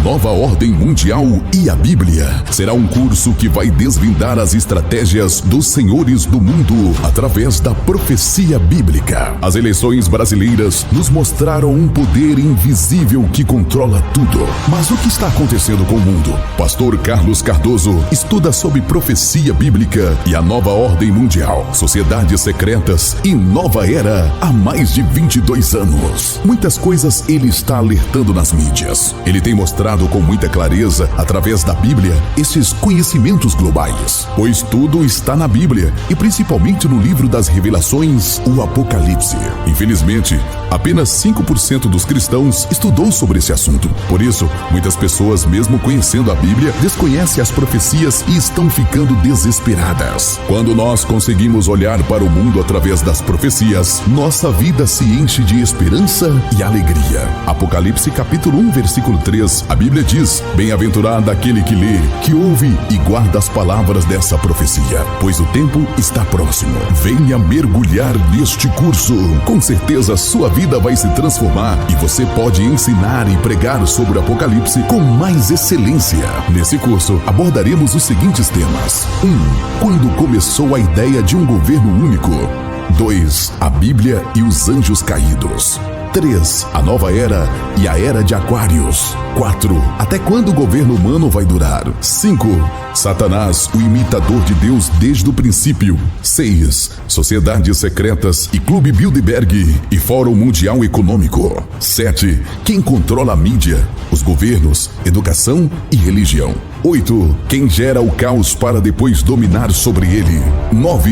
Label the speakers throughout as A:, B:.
A: Nova Ordem Mundial e a Bíblia. Será um curso que vai desvendar as estratégias dos senhores do mundo através da profecia bíblica. As eleições brasileiras nos mostraram um poder invisível que controla tudo. Mas o que está acontecendo com o mundo? Pastor Carlos Cardoso estuda sobre profecia bíblica e a Nova Ordem Mundial, sociedades secretas e nova era há mais de 22 anos. Muitas coisas ele está alertando nas mídias. Ele tem mostrado com muita clareza, através da Bíblia, esses conhecimentos globais. Pois tudo está na Bíblia, e principalmente no livro das Revelações, o Apocalipse. Infelizmente, apenas 5% dos cristãos estudou sobre esse assunto. Por isso, muitas pessoas, mesmo conhecendo a Bíblia, desconhecem as profecias e estão ficando desesperadas. Quando nós conseguimos olhar para o mundo através das profecias, nossa vida se enche de esperança e alegria. Apocalipse capítulo 1, versículo 3, a Bíblia diz: bem-aventurado aquele que lê, que ouve e guarda as palavras dessa profecia, pois o tempo está próximo. Venha mergulhar neste curso. Com certeza sua vida vai se transformar e você pode ensinar e pregar sobre o Apocalipse com mais excelência. Nesse curso, abordaremos os seguintes temas: 1. Quando começou a ideia de um governo único? 2. A Bíblia e os anjos caídos. 3. A nova era e a era de Aquários. 4. Até quando o governo humano vai durar? 5. Satanás, o imitador de Deus desde o princípio. 6. Sociedades secretas e Clube Bilderberg e Fórum Mundial Econômico. 7. Quem controla a mídia, os governos, educação e religião. 8. Quem gera o caos para depois dominar sobre ele. 9.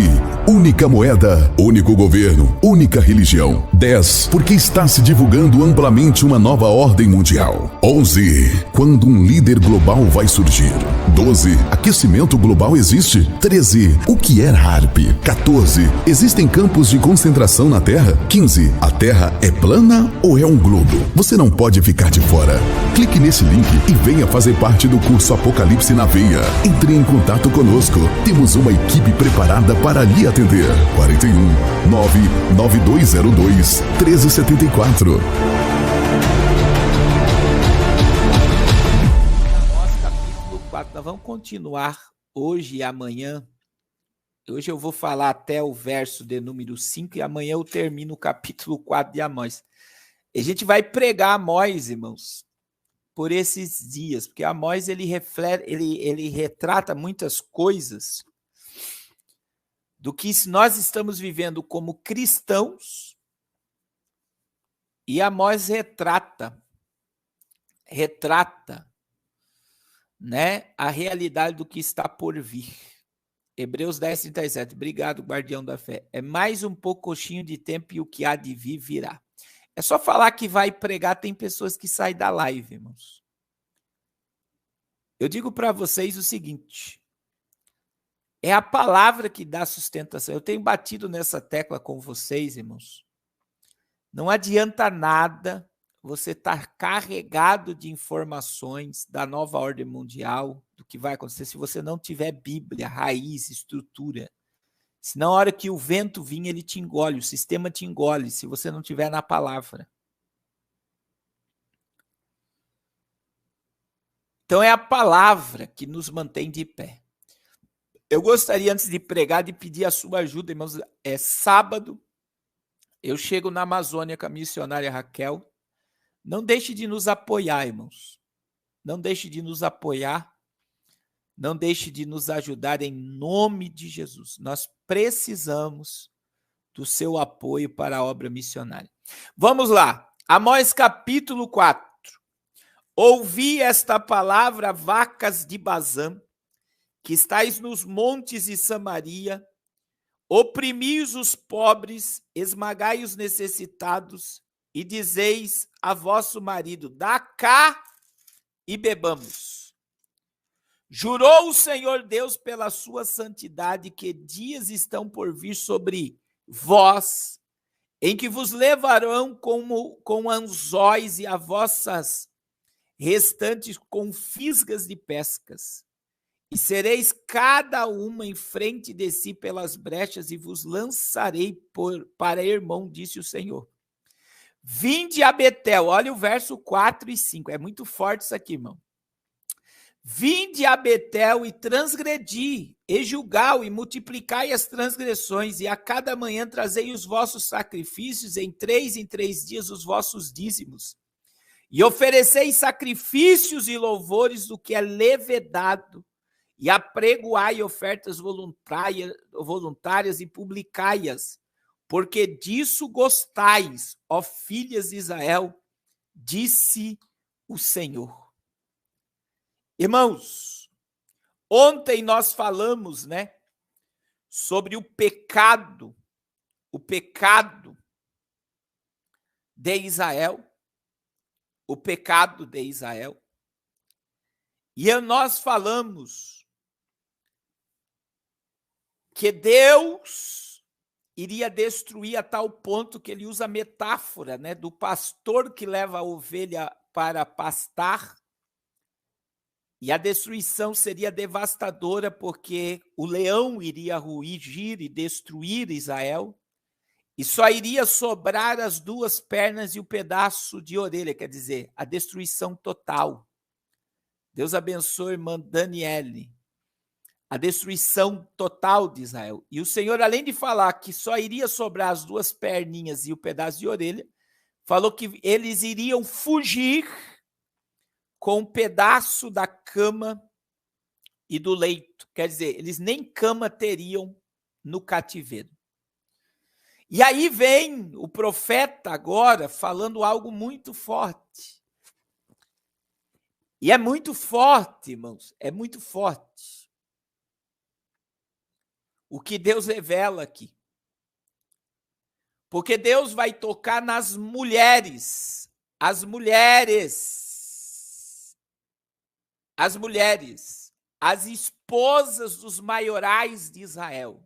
A: Única moeda, único governo, única religião. 10. Porque está se divulgando amplamente uma nova ordem mundial. 11. Quando um líder global vai surgir. 12. Aquecimento global existe. 13. O que é HAARP? 14. Existem campos de concentração na Terra? 15. A Terra é plana ou é um globo? Você não pode ficar de fora. Clique nesse link e venha fazer parte do curso Apocalipse na Veia. Entre em contato conosco. Temos uma equipe preparada para lhe atender. 41 99202 1374.
B: Nosso capítulo 4, nós vamos continuar hoje e amanhã. Hoje eu vou falar até o verso de número 5 e amanhã eu termino o capítulo 4 de Amós. E a gente vai pregar Amós, irmãos, por esses dias, porque Amós ele retrata muitas coisas do que nós estamos vivendo como cristãos, e Amós retrata, né, a realidade do que está por vir. Hebreus 10, 37. Obrigado, guardião da fé. É mais um pouquinho de tempo e o que há de vir virá. É só falar que vai pregar, tem pessoas que saem da live, irmãos. Eu digo para vocês o seguinte: é a palavra que dá sustentação. Eu tenho batido nessa tecla com vocês, irmãos. Não adianta nada você estar carregado de informações da nova ordem mundial, do que vai acontecer, se você não tiver Bíblia, raiz, estrutura. Se na hora que o vento vir, ele te engole, o sistema te engole, se você não tiver na palavra. Então é a palavra que nos mantém de pé. Eu gostaria, antes de pregar, de pedir a sua ajuda, irmãos. É sábado, eu chego na Amazônia com a missionária Raquel. Não deixe de nos apoiar, irmãos. Não deixe de nos apoiar. Não deixe de nos ajudar em nome de Jesus. Nós precisamos do seu apoio para a obra missionária. Vamos lá. Amós capítulo 4. Ouvi esta palavra, vacas de Bazã, que estáis nos montes de Samaria, opprimis os pobres, esmagai os necessitados, e dizeis a vosso marido: dá cá e bebamos. Jurou o Senhor Deus pela sua santidade que dias estão por vir sobre vós, em que vos levarão com anzóis e a vossas restantes com fisgas de pescas. E sereis cada uma em frente de si pelas brechas, e vos lançarei para irmão, disse o Senhor. Vinde a Betel, olha o verso 4 e 5, é muito forte isso aqui, irmão. Vinde a Betel e transgredi, e julgai e multiplicai as transgressões, e a cada manhã trazei os vossos sacrifícios, em 3 dias os vossos dízimos. E ofereceis sacrifícios e louvores do que é levedado, e apregoai ofertas voluntárias e publicai-as, porque disso gostais, ó filhas de Israel, disse o Senhor. Irmãos, ontem nós falamos, né, sobre o pecado de Israel, o pecado de Israel. E nós falamos que Deus iria destruir a tal ponto que ele usa a metáfora, né, do pastor que leva a ovelha para pastar. E a destruição seria devastadora, porque o leão iria rugir e destruir Israel, e só iria sobrar as 2 pernas e o pedaço de orelha, quer dizer, a destruição total. Deus abençoe, irmã Daniele. A destruição total de Israel. E o Senhor, além de falar que só iria sobrar as 2 perninhas e o pedaço de orelha, falou que eles iriam fugir com um pedaço da cama e do leito. Quer dizer, eles nem cama teriam no cativeiro. E aí vem o profeta agora falando algo muito forte. E é muito forte, irmãos, é muito forte. O que Deus revela aqui. Porque Deus vai tocar nas mulheres. As mulheres, as esposas dos maiorais de Israel.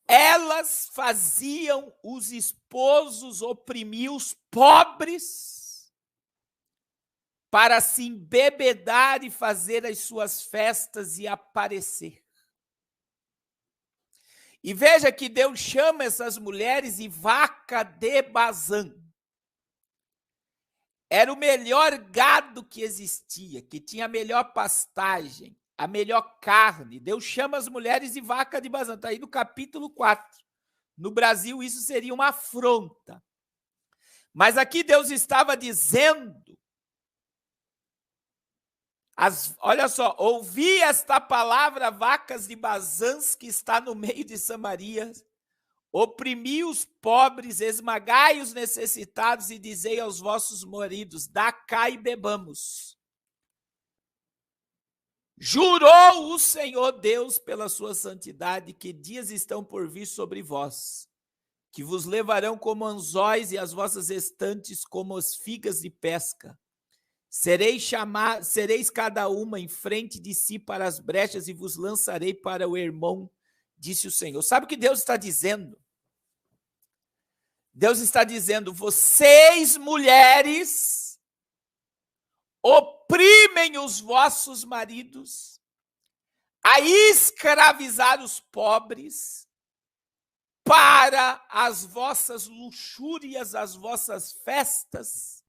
B: Elas faziam os esposos oprimir os pobres para se embebedar e fazer as suas festas e aparecer. E veja que Deus chama essas mulheres de vaca de Bazã. Era o melhor gado que existia, que tinha a melhor pastagem, a melhor carne. Deus chama as mulheres de vaca de Bazã. Está aí no capítulo 4. No Brasil, isso seria uma afronta. Mas aqui Deus estava dizendo, olha só, ouvi esta palavra, vacas de Bazãs, que está no meio de Samaria, oprimi os pobres, esmagai os necessitados e dizei aos vossos maridos, dá cá e bebamos. Jurou o Senhor Deus pela sua santidade que dias estão por vir sobre vós, que vos levarão como anzóis e as vossas estantes como as figas de pesca. Sereis cada uma em frente de si para as brechas e vos lançarei para o irmão, disse o Senhor. Sabe o que Deus está dizendo? Deus está dizendo, vocês mulheres oprimem os vossos maridos a escravizar os pobres para as vossas luxúrias, as vossas festas.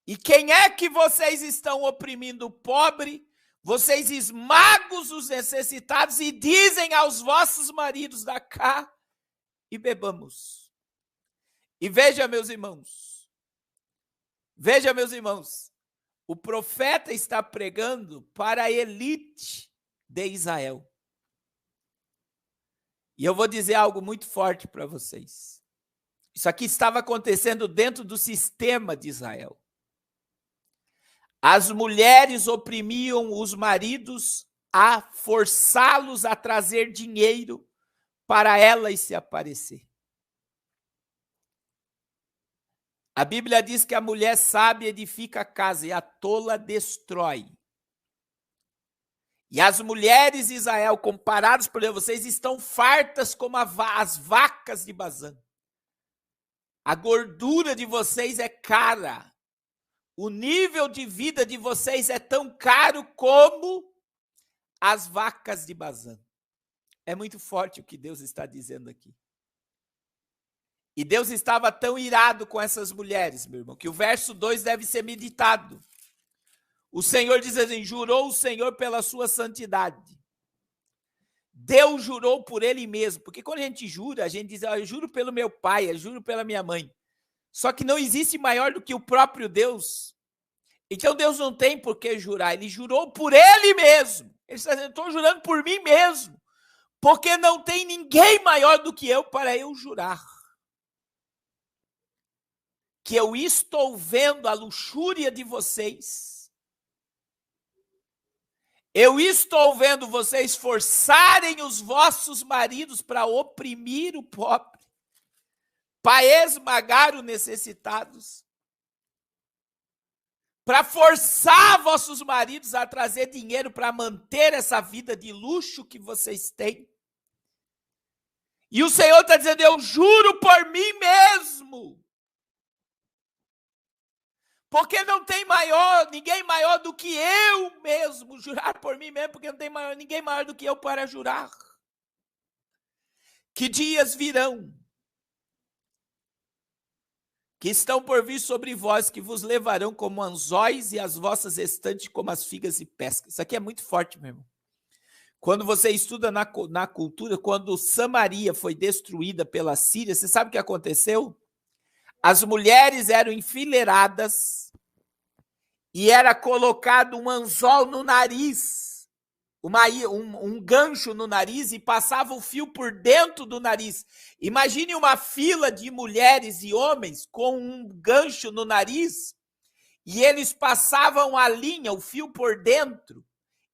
B: E quem é que vocês estão oprimindo o pobre? Vocês esmagam os necessitados e dizem aos vossos maridos, dá cá e bebamos. E veja, meus irmãos, o profeta está pregando para a elite de Israel. E eu vou dizer algo muito forte para vocês. Isso aqui estava acontecendo dentro do sistema de Israel. As mulheres oprimiam os maridos a forçá-los a trazer dinheiro para elas se aparecer. A Bíblia diz que a mulher sábia edifica a casa e a tola destrói. E as mulheres de Israel, comparadas por vocês, estão fartas como as vacas de Bazã. A gordura de vocês é cara. O nível de vida de vocês é tão caro como as vacas de Bazã. É muito forte o que Deus está dizendo aqui. E Deus estava tão irado com essas mulheres, meu irmão, que o verso 2 deve ser meditado. O Senhor diz assim: jurou o Senhor pela sua santidade. Deus jurou por ele mesmo, porque quando a gente jura, a gente diz: eu juro pelo meu pai, eu juro pela minha mãe. Só que não existe maior do que o próprio Deus. Então Deus não tem por que jurar, ele jurou por ele mesmo. Ele está dizendo: estou jurando por mim mesmo, porque não tem ninguém maior do que eu para eu jurar. Que eu estou vendo a luxúria de vocês. Eu estou vendo vocês forçarem os vossos maridos para oprimir o pobre, para esmagar os necessitados, para forçar vossos maridos a trazer dinheiro para manter essa vida de luxo que vocês têm. E o Senhor está dizendo: eu juro por mim mesmo. Porque não tem ninguém maior do que eu mesmo, jurar por mim mesmo, porque não tem ninguém maior do que eu para jurar. Que dias virão, que estão por vir sobre vós, que vos levarão como anzóis e as vossas estantes como as figas de pesca. Isso aqui é muito forte, meu irmão. Quando você estuda na cultura, quando Samaria foi destruída pela Síria, você sabe o que aconteceu? As mulheres eram enfileiradas e era colocado um anzol no nariz, um gancho no nariz, e passava o fio por dentro do nariz. Imagine uma fila de mulheres e homens com um gancho no nariz, e eles passavam a linha, o fio por dentro,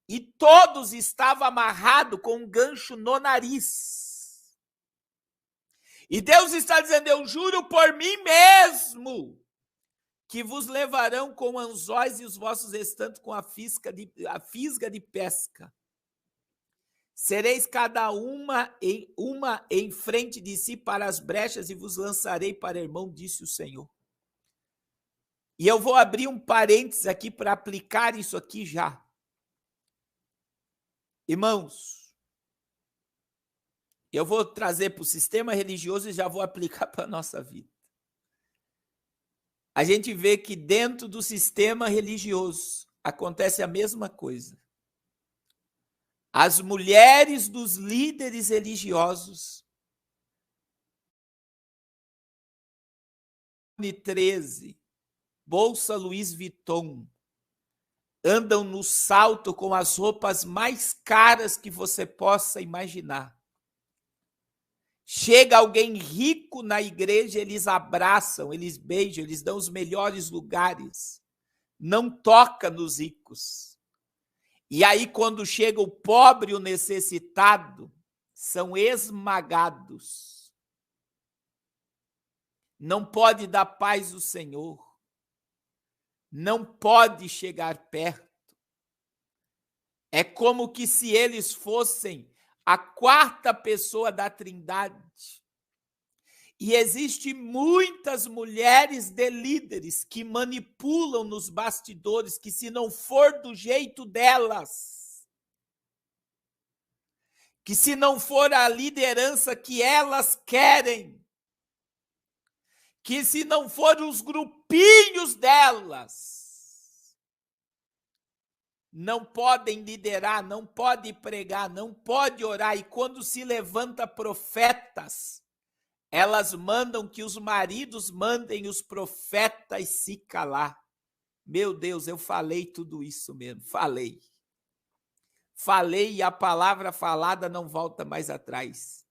B: e todos estavam amarrados com um gancho no nariz. E Deus está dizendo: eu juro por mim mesmo, que vos levarão com anzóis e os vossos estantes com a fisga de pesca. Sereis cada uma em frente de si para as brechas, e vos lançarei para irmão, disse o Senhor. E eu vou abrir um parênteses aqui para aplicar isso aqui já. Irmãos, eu vou trazer para o sistema religioso e já vou aplicar para a nossa vida. A gente vê que dentro do sistema religioso acontece a mesma coisa. As mulheres dos líderes religiosos, 13, bolsa Louis Vuitton, andam no salto com as roupas mais caras que você possa imaginar. Chega alguém rico na igreja, eles abraçam, eles beijam, eles dão os melhores lugares. Não toca nos ricos. E aí, quando chega o pobre e o necessitado, são esmagados. Não pode dar paz ao Senhor. Não pode chegar perto. É como que se eles fossem a quarta pessoa da Trindade. E existem muitas mulheres de líderes que manipulam nos bastidores, que se não for do jeito delas, que se não for a liderança que elas querem, que se não for os grupinhos delas, não podem liderar, não podem pregar, não podem orar. E quando se levanta profetas, elas mandam que os maridos mandem os profetas se calar. Meu Deus, eu falei tudo isso mesmo, falei. Falei e a palavra falada não volta mais atrás.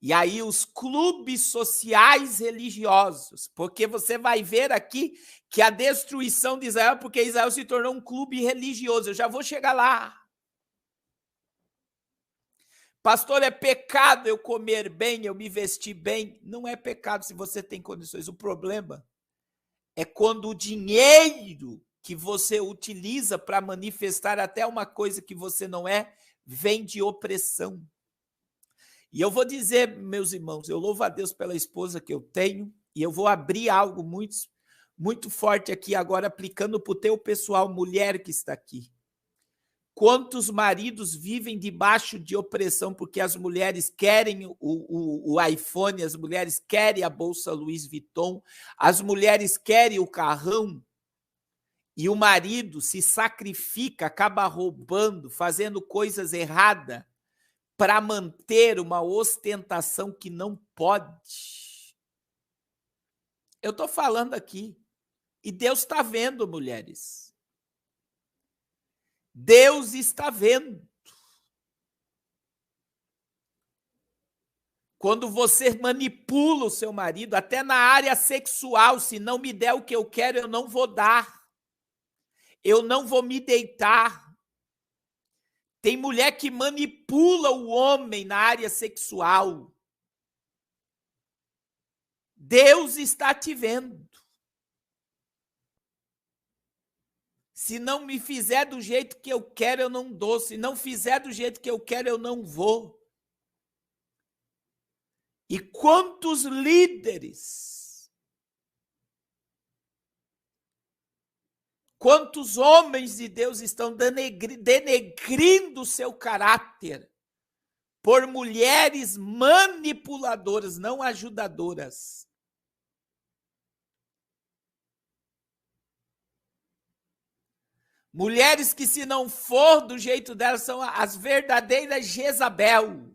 B: E aí os clubes sociais religiosos, porque você vai ver aqui que a destruição de Israel, porque Israel se tornou um clube religioso. Eu já vou chegar lá. Pastor, é pecado eu comer bem, eu me vestir bem? Não é pecado se você tem condições. O problema é quando o dinheiro que você utiliza para manifestar até uma coisa que você não é, vem de opressão. E eu vou dizer, meus irmãos, eu louvo a Deus pela esposa que eu tenho, e eu vou abrir algo muito forte aqui agora, aplicando para o teu pessoal, mulher que está aqui. quantos maridos vivem debaixo de opressão porque as mulheres querem o iPhone, as mulheres querem a bolsa Louis Vuitton, as mulheres querem o carrão, e o marido se sacrifica, acaba roubando, fazendo coisas erradas para manter uma ostentação que não pode. Eu estou falando aqui. E Deus está vendo, mulheres. Deus está vendo. Quando você manipula o seu marido, até na área sexual, se não me der o que eu quero, eu não vou dar. Eu não vou me deitar. Tem mulher que manipula o homem na área sexual. Deus está te vendo. Se não me fizer do jeito que eu quero, eu não dou. Se não fizer do jeito que eu quero, eu não vou. E quantos líderes, quantos homens de Deus estão denegrindo o seu caráter por mulheres manipuladoras, não ajudadoras. Mulheres que, se não for do jeito delas, são as verdadeiras Jezabel,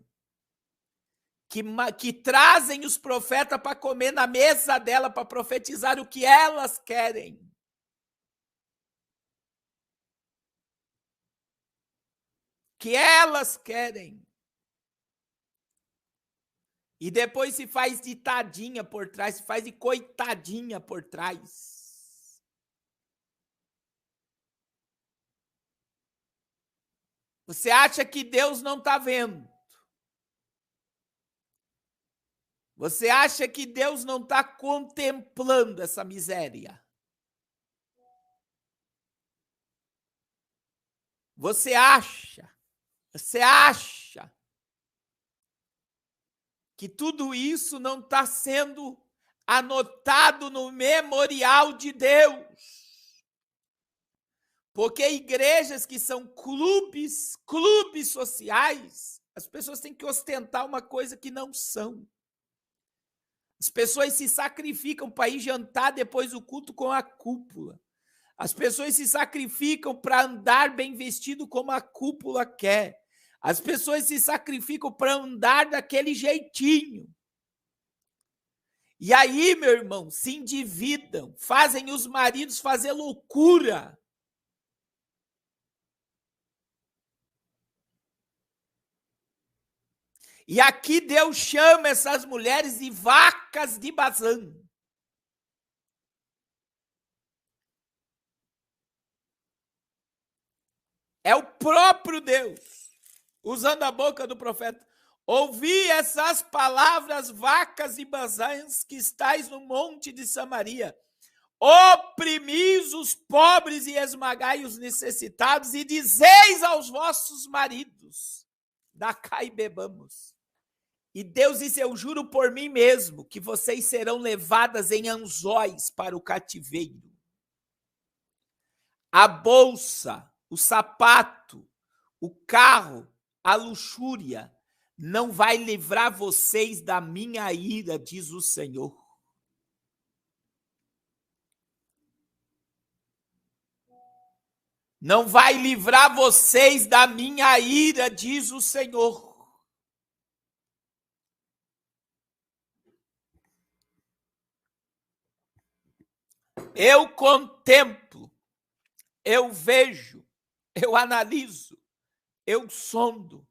B: que trazem os profetas para comer na mesa dela, para profetizar o que elas querem. Que elas querem. E depois se faz de tadinha por trás, se faz de coitadinha por trás. Você acha que Deus não está vendo? Você acha que Deus não está contemplando essa miséria? Você acha que tudo isso não está sendo anotado no memorial de Deus? Porque igrejas que são clubes sociais, as pessoas têm que ostentar uma coisa que não são. As pessoas se sacrificam para ir jantar depois do culto com a cúpula. As pessoas se sacrificam para andar bem vestido como a cúpula quer. As pessoas se sacrificam para andar daquele jeitinho. E aí, meu irmão, se endividam, fazem os maridos fazer loucura. E aqui Deus chama essas mulheres de vacas de Bazã. É o próprio Deus, usando a boca do profeta. Ouvi essas palavras, vacas e bazãs, que estáis no monte de Samaria. Oprimis os pobres e esmagai os necessitados, e dizeis aos vossos maridos, dacai e bebamos. E Deus disse, eu juro por mim mesmo, que vocês serão levadas em anzóis para o cativeiro. A bolsa, o sapato, o carro, a luxúria, não vai livrar vocês da minha ira, diz o Senhor. Não vai livrar vocês da minha ira, diz o Senhor. Eu contemplo, eu vejo, eu analiso, eu sondo,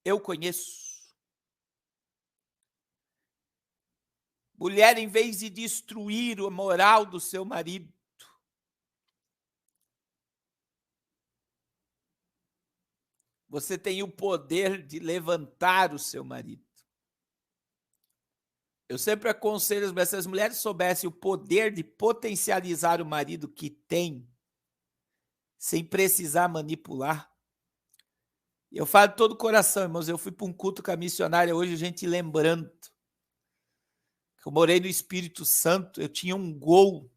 B: eu conheço. Mulher, em vez de destruir a moral do seu marido, você tem o poder de levantar o seu marido. Eu sempre aconselho, se as mulheres soubessem o poder de potencializar o marido que tem, sem precisar manipular. Eu falo de todo o coração, irmãos. Eu fui para um culto com a missionária hoje, a gente lembrando. Eu morei no Espírito Santo, eu tinha um Gol.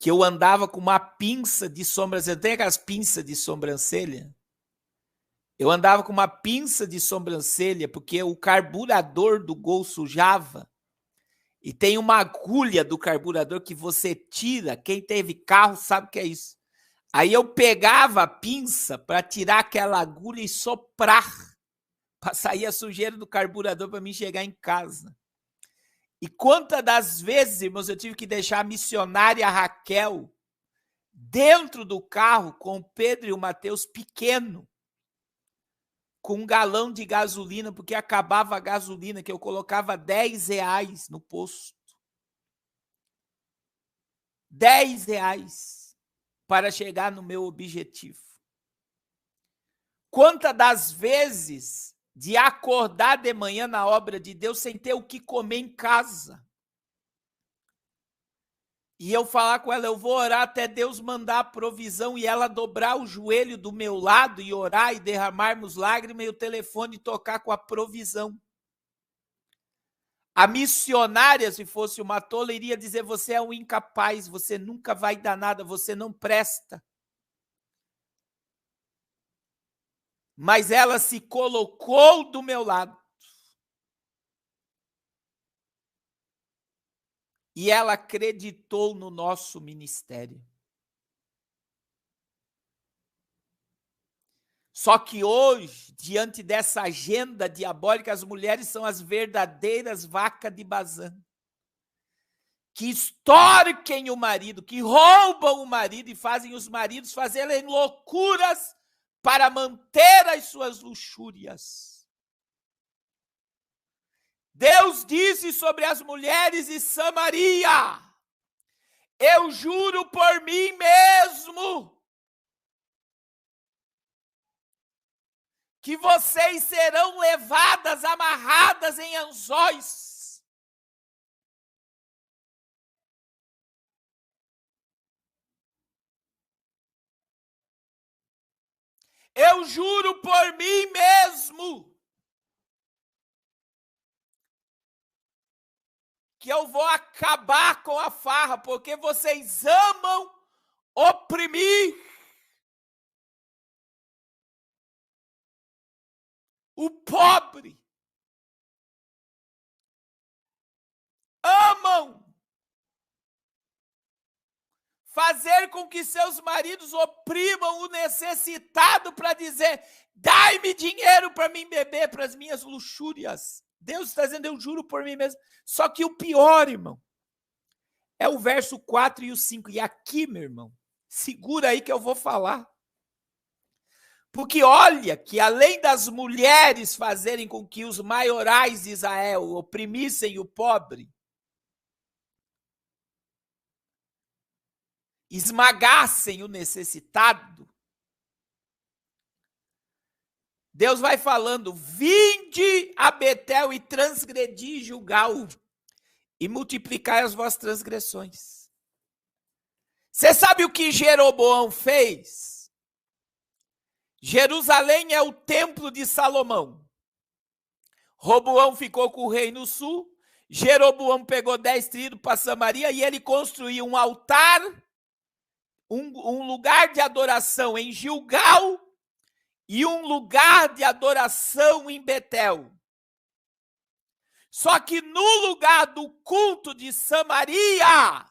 B: que eu andava com uma pinça de sobrancelha. Tem aquelas pinças de sobrancelha? Eu andava com uma pinça de sobrancelha porque o carburador do Gol sujava. E tem uma agulha do carburador que você tira. Quem teve carro sabe o que é isso. Aí eu pegava a pinça para tirar aquela agulha e soprar, para sair a sujeira do carburador para mim chegar em casa. E quantas das vezes, irmãos, eu tive que deixar a missionária Raquel dentro do carro com o Pedro e o Mateus pequeno, com um galão de gasolina, porque acabava a gasolina, que eu colocava R$10 no posto. R$10 para chegar no meu objetivo. Quantas das vezes de acordar de manhã na obra de Deus sem ter o que comer em casa. E eu falar com ela, eu vou orar até Deus mandar a provisão e ela dobrar o joelho do meu lado e orar e derramarmos lágrimas e o telefone tocar com a provisão. A missionária, se fosse uma tola, iria dizer, você é um incapaz, você nunca vai dar nada, você não presta. Mas ela se colocou do meu lado. E ela acreditou no nosso ministério. Só que hoje, diante dessa agenda diabólica, as mulheres são as verdadeiras vacas de Bazã. Que extorquem o marido, que roubam o marido e fazem os maridos fazerem loucuras para manter as suas luxúrias. Deus disse sobre as mulheres de Samaria, eu juro por mim mesmo, que vocês serão levadas, amarradas em anzóis. Eu juro por mim mesmo, que eu vou acabar com a farra, porque vocês amam oprimir o pobre. Amam fazer com que seus maridos oprimam o necessitado para dizer, dai-me dinheiro para mim beber, para as minhas luxúrias. Deus está dizendo, eu juro por mim mesmo. Só que o pior, irmão, é o verso 4 e o 5. E aqui, meu irmão, segura aí que eu vou falar. Porque olha que além das mulheres fazerem com que os maiorais de Israel oprimissem o pobre, esmagassem o necessitado, Deus vai falando, vinde a Betel e transgredi Gilgal e multiplicai as vossas transgressões. Você sabe o que Jeroboão fez? Jerusalém é o templo de Salomão. Roboão ficou com o rei no sul, Jeroboão pegou 10 tribos para Samaria e ele construiu um altar, um lugar de adoração em Gilgal e um lugar de adoração em Betel. Só que no lugar do culto de Samaria,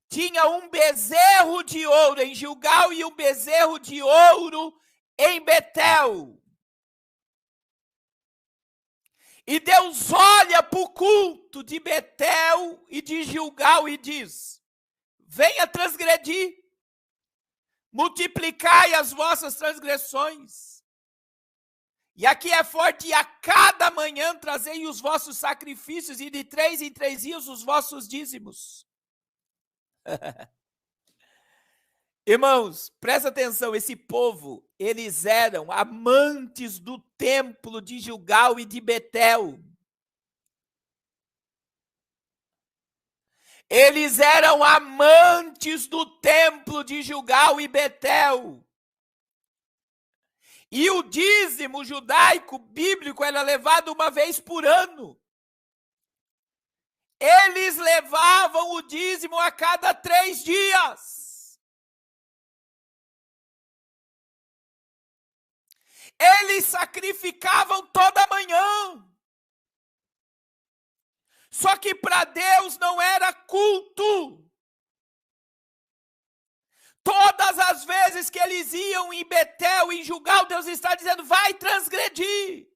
B: tinha um bezerro de ouro em Gilgal e um bezerro de ouro em Betel. E Deus olha para o culto de Betel e de Gilgal e diz, venha transgredir, multiplicai as vossas transgressões. E aqui é forte, e a cada manhã trazei os vossos sacrifícios, e de 3 em 3 dias os vossos dízimos. Irmãos, presta atenção, esse povo, eles eram amantes do templo de Gilgal e de Betel. Eles eram amantes do templo de Gilgal e Betel. E o dízimo judaico, bíblico, era levado uma vez por ano. Eles levavam o dízimo a cada 3 dias. Eles sacrificavam toda manhã. Só que para Deus não era culto. Todas as vezes que eles iam em Betel, em Gilgal, Deus está dizendo, vai transgredir.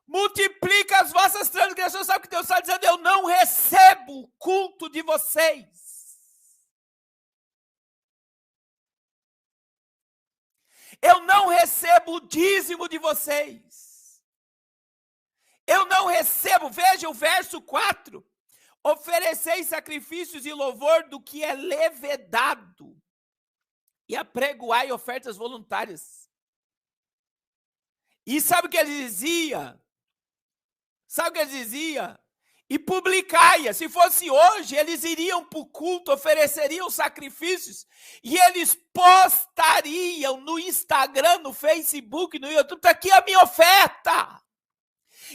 B: Multiplica as vossas transgressões. Sabe o que Deus está dizendo? Eu não recebo o culto de vocês. Eu não recebo o dízimo de vocês. Eu não recebo, veja o verso 4. Ofereceis sacrifícios e louvor do que é levedado e apregoai ofertas voluntárias. E sabe o que ele dizia? Sabe o que ele dizia? E publicai-a. Se fosse hoje, eles iriam para o culto, ofereceriam sacrifícios e eles postariam no Instagram, no Facebook, no YouTube, está aqui a minha oferta.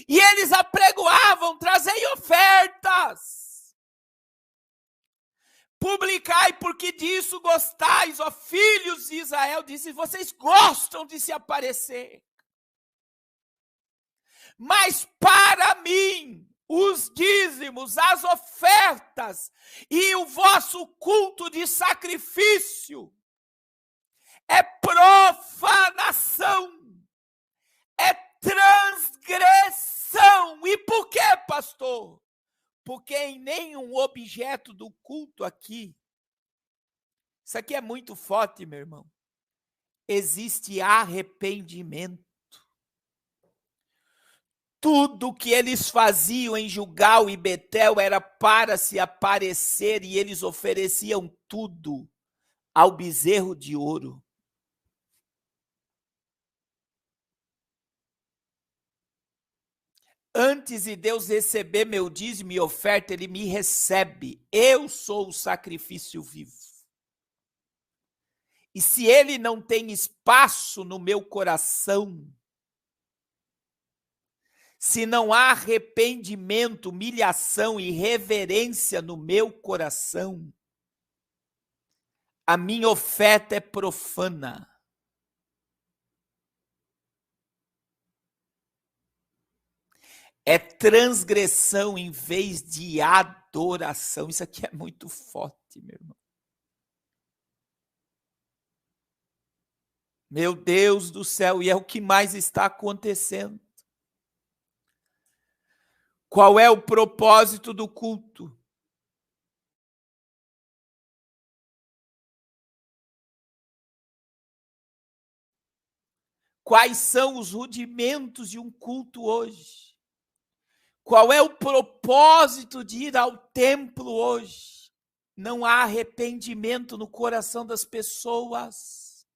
B: E eles apregoavam, trazei ofertas. Publicai, porque disso gostais, ó filhos de Israel, disse, vocês gostam de se aparecer. Mas para mim, os dízimos, as ofertas e o vosso culto de sacrifício é profanação, é transgressão. E por quê, pastor? Porque em nenhum objeto do culto aqui, isso aqui é muito forte, meu irmão, existe arrependimento. Tudo que eles faziam em Gilgal e Betel era para se aparecer e eles ofereciam tudo ao bezerro de ouro. Antes de Deus receber meu dízimo e oferta, ele me recebe. Eu sou o sacrifício vivo. E se ele não tem espaço no meu coração, se não há arrependimento, humilhação e reverência no meu coração, a minha oferta é profana. É transgressão em vez de adoração. Isso aqui é muito forte, meu irmão. Meu Deus do céu, e é o que mais está acontecendo. Qual é o propósito do culto? Quais são os rudimentos de um culto hoje? Qual é o propósito de ir ao templo hoje? Não há arrependimento no coração das pessoas.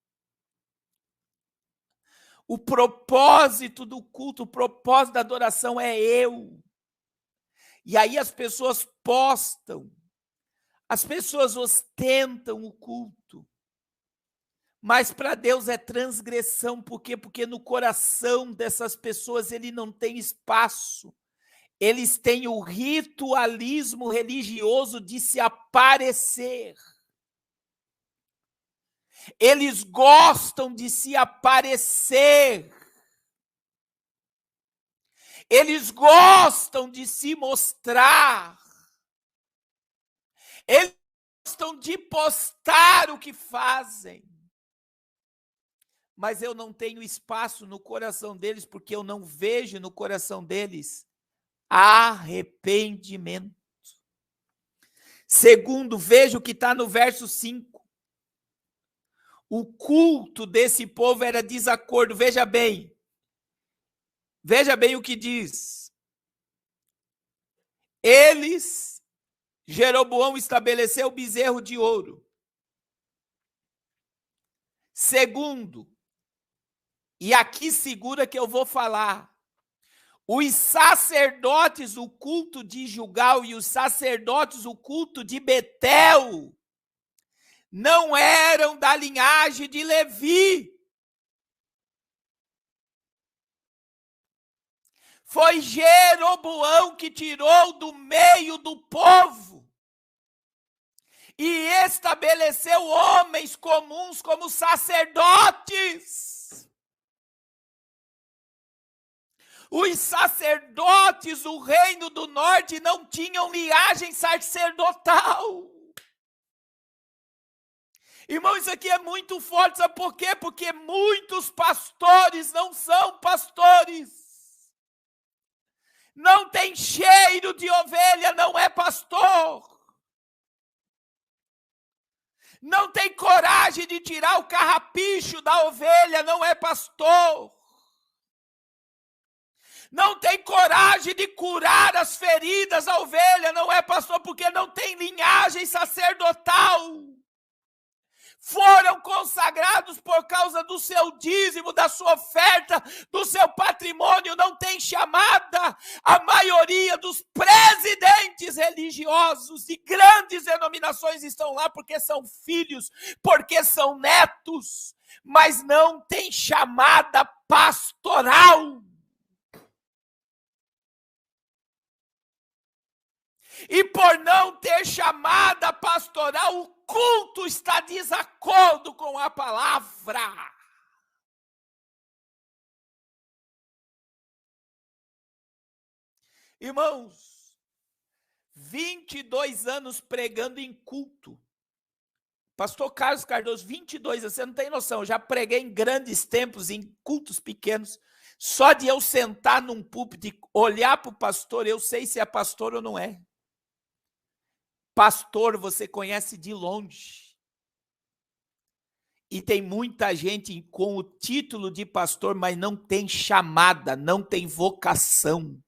B: O propósito do culto, o propósito da adoração é eu. E aí as pessoas postam, as pessoas ostentam o culto. Mas para Deus é transgressão, por quê? Porque no coração dessas pessoas ele não tem espaço. Eles têm o ritualismo religioso de se aparecer. Eles gostam de se aparecer. Eles gostam de se mostrar. Eles gostam de postar o que fazem. Mas eu não tenho espaço no coração deles, porque eu não vejo no coração deles arrependimento. Segundo, veja o que está no verso 5. O culto desse povo era desacordo. Veja bem o que diz. Jeroboão estabeleceu o bezerro de ouro. Segundo, e aqui segura que eu vou falar, os sacerdotes, o culto de Gilgal e os sacerdotes, o culto de Betel, não eram da linhagem de Levi. Foi Jeroboão que tirou do meio do povo e estabeleceu homens comuns como sacerdotes. Os sacerdotes do Reino do Norte não tinham linhagem sacerdotal. Irmão, isso aqui é muito forte, sabe por quê? Porque muitos pastores não são pastores. Não tem cheiro de ovelha, não é pastor. Não tem coragem de tirar o carrapicho da ovelha, não é pastor. Não tem coragem de curar as feridas da ovelha, não é pastor, porque não tem linhagem sacerdotal. Foram consagrados por causa do seu dízimo, da sua oferta, do seu patrimônio, não tem chamada. A maioria dos presidentes religiosos de grandes denominações estão lá porque são filhos, porque são netos, mas não tem chamada pastoral. E por não ter chamada pastoral, o culto está de desacordo com a palavra. Irmãos, 22 anos pregando em culto. Pastor Carlos Cardoso, 22 anos, você não tem noção, eu já preguei em grandes templos, em cultos pequenos. Só de eu sentar num púlpito e olhar para o pastor, eu sei se é pastor ou não é. Pastor você conhece de longe. E tem muita gente com o título de pastor, mas não tem chamada, não tem vocação.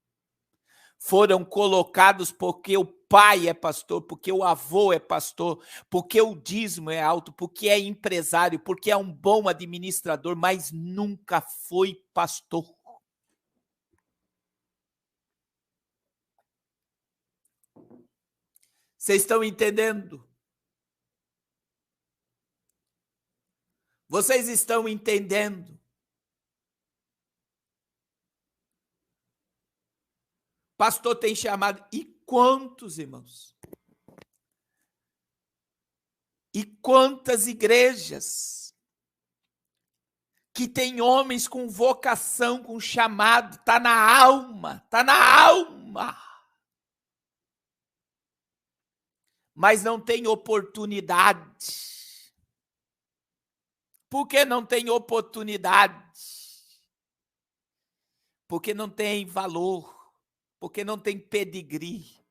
B: Foram colocados porque o pai é pastor, porque o avô é pastor, porque o dízimo é alto, porque é empresário, porque é um bom administrador, mas nunca foi pastor. Vocês estão entendendo? Vocês estão entendendo? Pastor tem chamado. E quantos, irmãos? E quantas igrejas que tem homens com vocação, com chamado, tá na alma, mas não tem oportunidade. Por que não tem oportunidade? Porque não tem valor, porque não tem pedigree,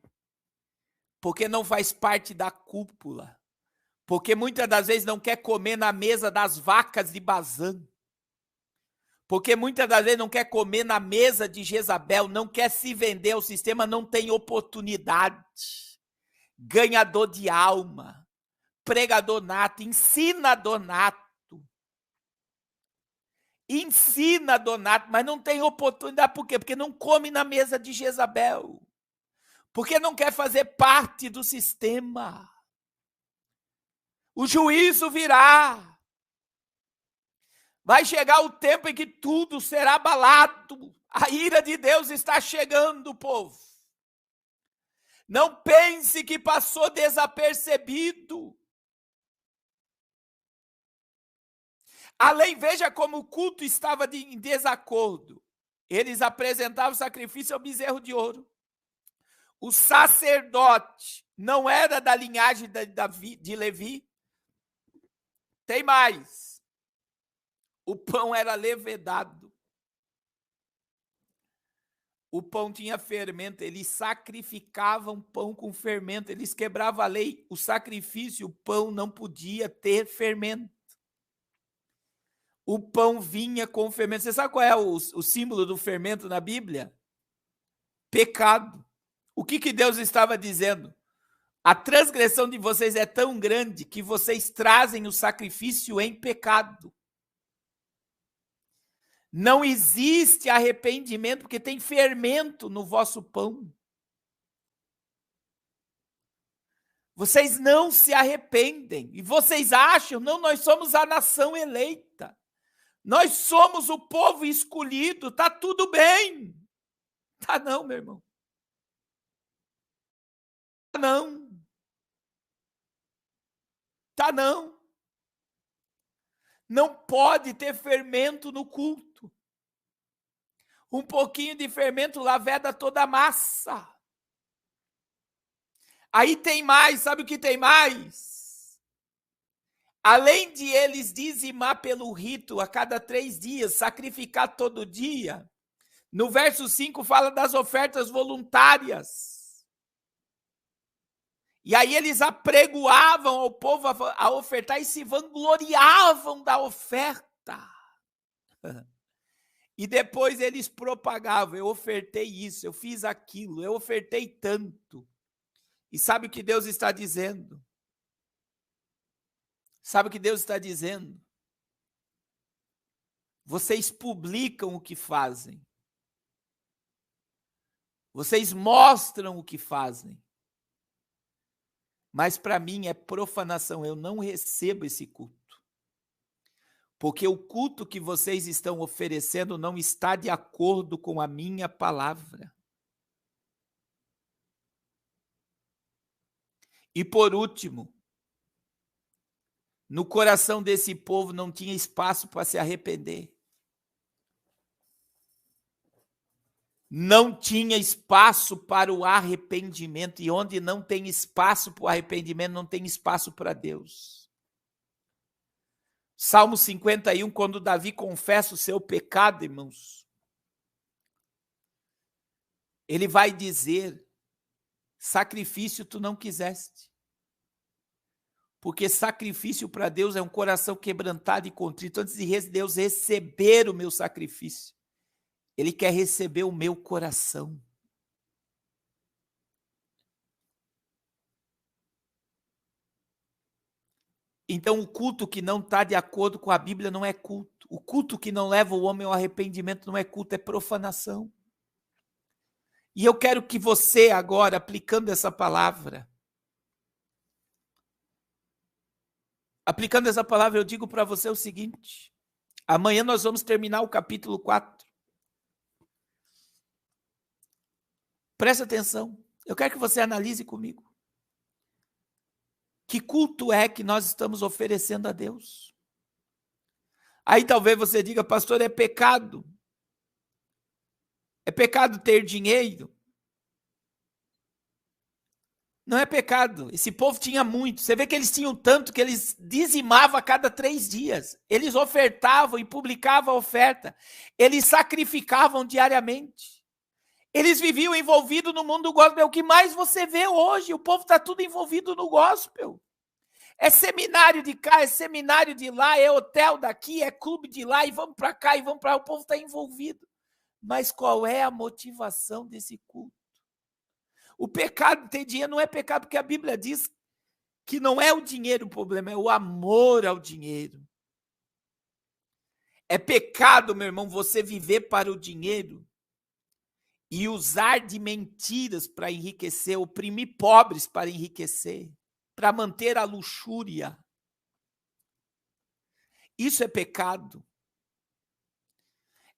B: porque não faz parte da cúpula, porque muitas das vezes não quer comer na mesa das vacas de Bazã, porque muitas das vezes não quer comer na mesa de Jezabel, não quer se vender ao sistema, não tem oportunidade. Ganhador de alma, pregador nato, ensinador nato, mas não tem oportunidade. Por quê? Porque não come na mesa de Jezabel, porque não quer fazer parte do sistema. O juízo virá, vai chegar o tempo em que tudo será abalado, a ira de Deus está chegando, povo. Não pense que passou desapercebido. Além, veja como o culto estava em desacordo. Eles apresentavam sacrifício ao bezerro de ouro. O sacerdote não era da linhagem de Levi. Tem mais. O pão era levedado. O pão tinha fermento, eles sacrificavam pão com fermento, eles quebravam a lei, o sacrifício, o pão não podia ter fermento. O pão vinha com fermento. Você sabe qual é o símbolo do fermento na Bíblia? Pecado. O que Deus estava dizendo? A transgressão de vocês é tão grande que vocês trazem o sacrifício em pecado. Não existe arrependimento, porque tem fermento no vosso pão. Vocês não se arrependem. E vocês acham, não, nós somos a nação eleita. Nós somos o povo escolhido, está tudo bem. Tá não, meu irmão. Tá não. Tá não. Não pode ter fermento no culto. Um pouquinho de fermento laveda toda a massa. Aí tem mais, sabe o que tem mais? Além de eles dizimar pelo rito a cada 3 dias, sacrificar todo dia, no verso 5 fala das ofertas voluntárias. E aí eles apregoavam ao povo a ofertar e se vangloriavam da oferta. E depois eles propagavam, eu ofertei isso, eu fiz aquilo, eu ofertei tanto. E sabe o que Deus está dizendo? Sabe o que Deus está dizendo? Vocês publicam o que fazem. Vocês mostram o que fazem. Mas para mim é profanação, eu não recebo esse culto. Porque o culto que vocês estão oferecendo não está de acordo com a minha palavra. E por último, no coração desse povo não tinha espaço para se arrepender. Não tinha espaço para o arrependimento. E onde não tem espaço para o arrependimento, não tem espaço para Deus. Salmo 51, quando Davi confessa o seu pecado, irmãos, ele vai dizer, sacrifício tu não quiseste. Porque sacrifício para Deus é um coração quebrantado e contrito. Antes de Deus receber o meu sacrifício, Ele quer receber o meu coração. Então, o culto que não está de acordo com a Bíblia não é culto. O culto que não leva o homem ao arrependimento não é culto, é profanação. E eu quero que você agora, aplicando essa palavra, eu digo para você o seguinte: amanhã nós vamos terminar o capítulo 4. Presta atenção, eu quero que você analise comigo. Que culto é que nós estamos oferecendo a Deus? Aí talvez você diga, pastor, é pecado. É pecado ter dinheiro? Não é pecado. Esse povo tinha muito. Você vê que eles tinham tanto que eles dizimavam a cada 3 dias. Eles ofertavam e publicavam a oferta. Eles sacrificavam diariamente. Eles viviam envolvidos no mundo do gospel. É o que mais você vê hoje. O povo está tudo envolvido no gospel. É seminário de cá, é seminário de lá, é hotel daqui, é clube de lá, e vamos para cá, e vamos para lá. O povo está envolvido. Mas qual é a motivação desse culto? O pecado de ter dinheiro não é pecado, porque a Bíblia diz que não é o dinheiro o problema, é o amor ao dinheiro. É pecado, meu irmão, você viver para o dinheiro e usar de mentiras para enriquecer, oprimir pobres para enriquecer, para manter a luxúria. Isso é pecado.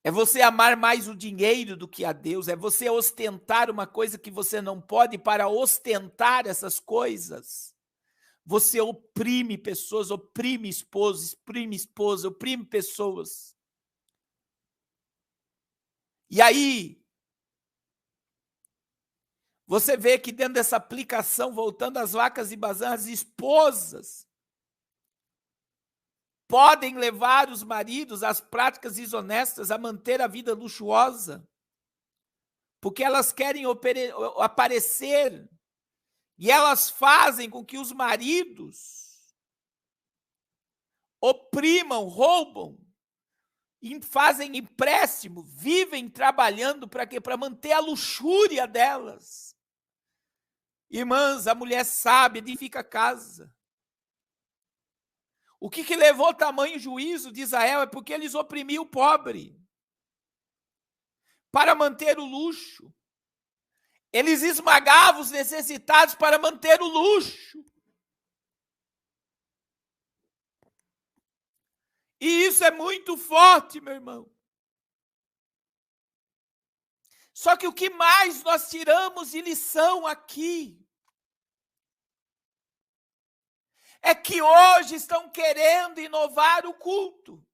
B: É você amar mais o dinheiro do que a Deus, é você ostentar uma coisa que você não pode. Para ostentar essas coisas, você oprime pessoas, oprime esposa, oprime pessoas. E aí, você vê que dentro dessa aplicação, voltando às vacas e bazãs, as esposas podem levar os maridos às práticas desonestas, a manter a vida luxuosa, porque elas querem aparecer, e elas fazem com que os maridos oprimam, roubam, fazem empréstimo, vivem trabalhando para quê? Para manter a luxúria delas. Irmãs, a mulher sábia edifica a casa. O que levou tamanho juízo de Israel é porque eles oprimiam o pobre para manter o luxo. Eles esmagavam os necessitados para manter o luxo. E isso é muito forte, meu irmão. Só que o que mais nós tiramos de lição aqui é que hoje estão querendo inovar o culto.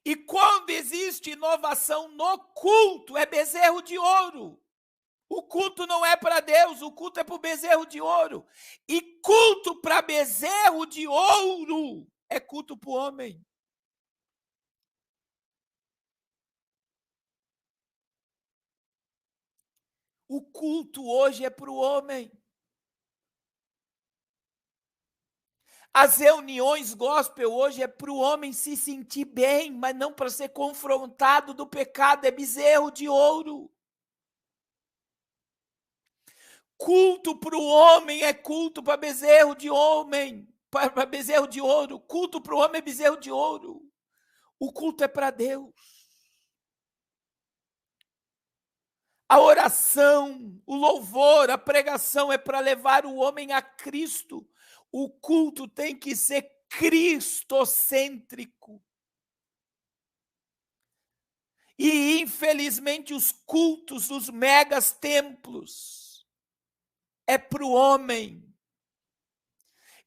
B: E quando existe inovação no culto, é bezerro de ouro. O culto não é para Deus, o culto é para o bezerro de ouro. E culto para bezerro de ouro é culto para o homem. O culto hoje é para o homem. As reuniões gospel hoje é para o homem se sentir bem, mas não para ser confrontado do pecado, é bezerro de ouro. Culto para o homem é culto para bezerro de homem, para bezerro de ouro. Culto para o homem é bezerro de ouro. O culto é para Deus. A oração, o louvor, a pregação é para levar o homem a Cristo. O culto tem que ser cristocêntrico. E, infelizmente, os cultos dos megas templos é para o homem.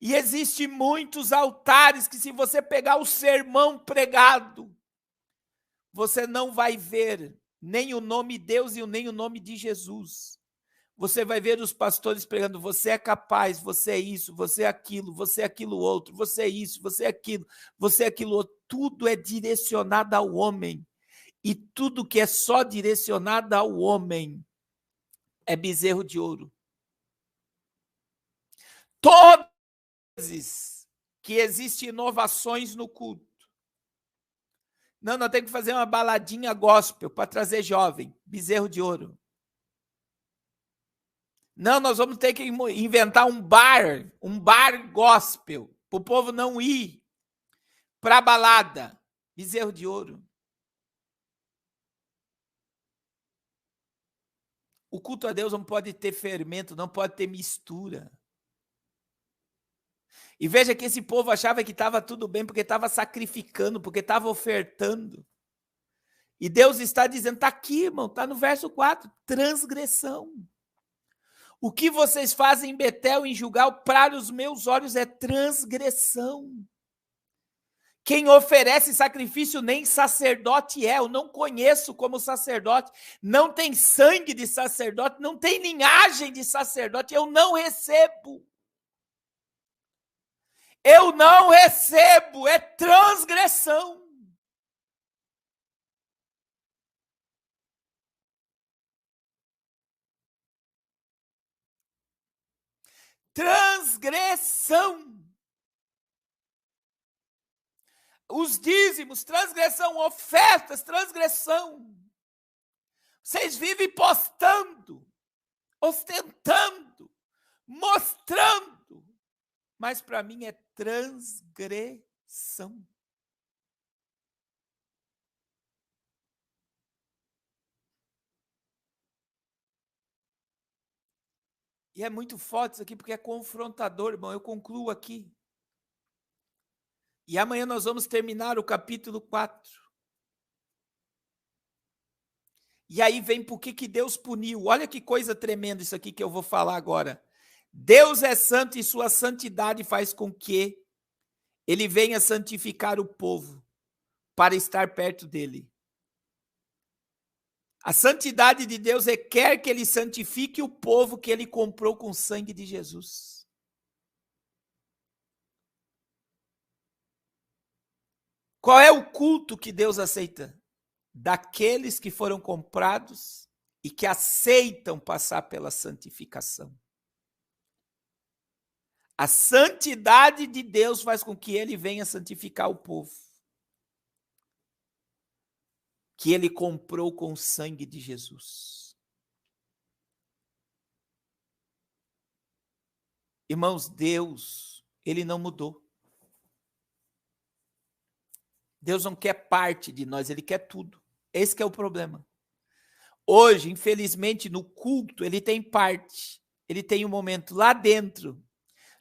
B: E existem muitos altares que, se você pegar o sermão pregado, você não vai ver nem o nome de Deus e nem o nome de Jesus. Você vai ver os pastores pregando: você é capaz, você é isso, você é aquilo outro, você é isso, você é aquilo outro. Tudo é direcionado ao homem. E tudo que é só direcionado ao homem é bezerro de ouro. Todas as vezes que existem inovações no culto, não, nós temos que fazer uma baladinha gospel para trazer jovem, bezerro de ouro. Não, nós vamos ter que inventar um bar gospel, para o povo não ir para a balada, bezerro de ouro. O culto a Deus não pode ter fermento, não pode ter mistura. E veja que esse povo achava que estava tudo bem porque estava sacrificando, porque estava ofertando. E Deus está dizendo, está aqui, irmão, está no verso 4, transgressão. O que vocês fazem em Betel, em Gilgal, para os meus olhos é transgressão. Quem oferece sacrifício nem sacerdote é, eu não conheço como sacerdote, não tem sangue de sacerdote, não tem linhagem de sacerdote, eu não recebo. Eu não recebo, é transgressão. Transgressão. Os dízimos, transgressão, ofertas, transgressão. Vocês vivem postando, ostentando, mostrando, mas para mim é transgressão. E é muito forte isso aqui, porque é confrontador, irmão. Eu concluo aqui. E amanhã nós vamos terminar o capítulo 4. E aí vem por que Deus puniu. Olha que coisa tremenda isso aqui que eu vou falar agora. Deus é santo e sua santidade faz com que ele venha santificar o povo para estar perto dele. A santidade de Deus quer que ele santifique o povo que ele comprou com o sangue de Jesus. Qual é o culto que Deus aceita? Daqueles que foram comprados e que aceitam passar pela santificação. A santidade de Deus faz com que ele venha santificar o povo que ele comprou com o sangue de Jesus. Irmãos, Deus, ele não mudou. Deus não quer parte de nós, ele quer tudo. Esse que é o problema. Hoje, infelizmente, no culto, ele tem parte. Ele tem um momento lá dentro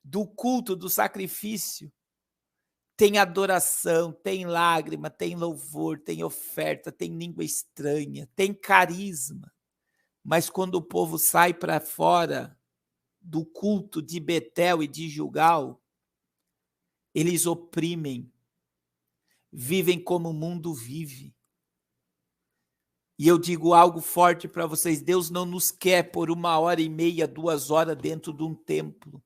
B: do culto, do sacrifício, Tem adoração, tem lágrima, tem louvor, tem oferta, tem língua estranha, tem carisma. Mas quando o povo sai para fora do culto de Betel e de Gilgal, eles oprimem, vivem como o mundo vive. E eu digo algo forte para vocês: Deus não nos quer por 1h30, 2 horas dentro de um templo.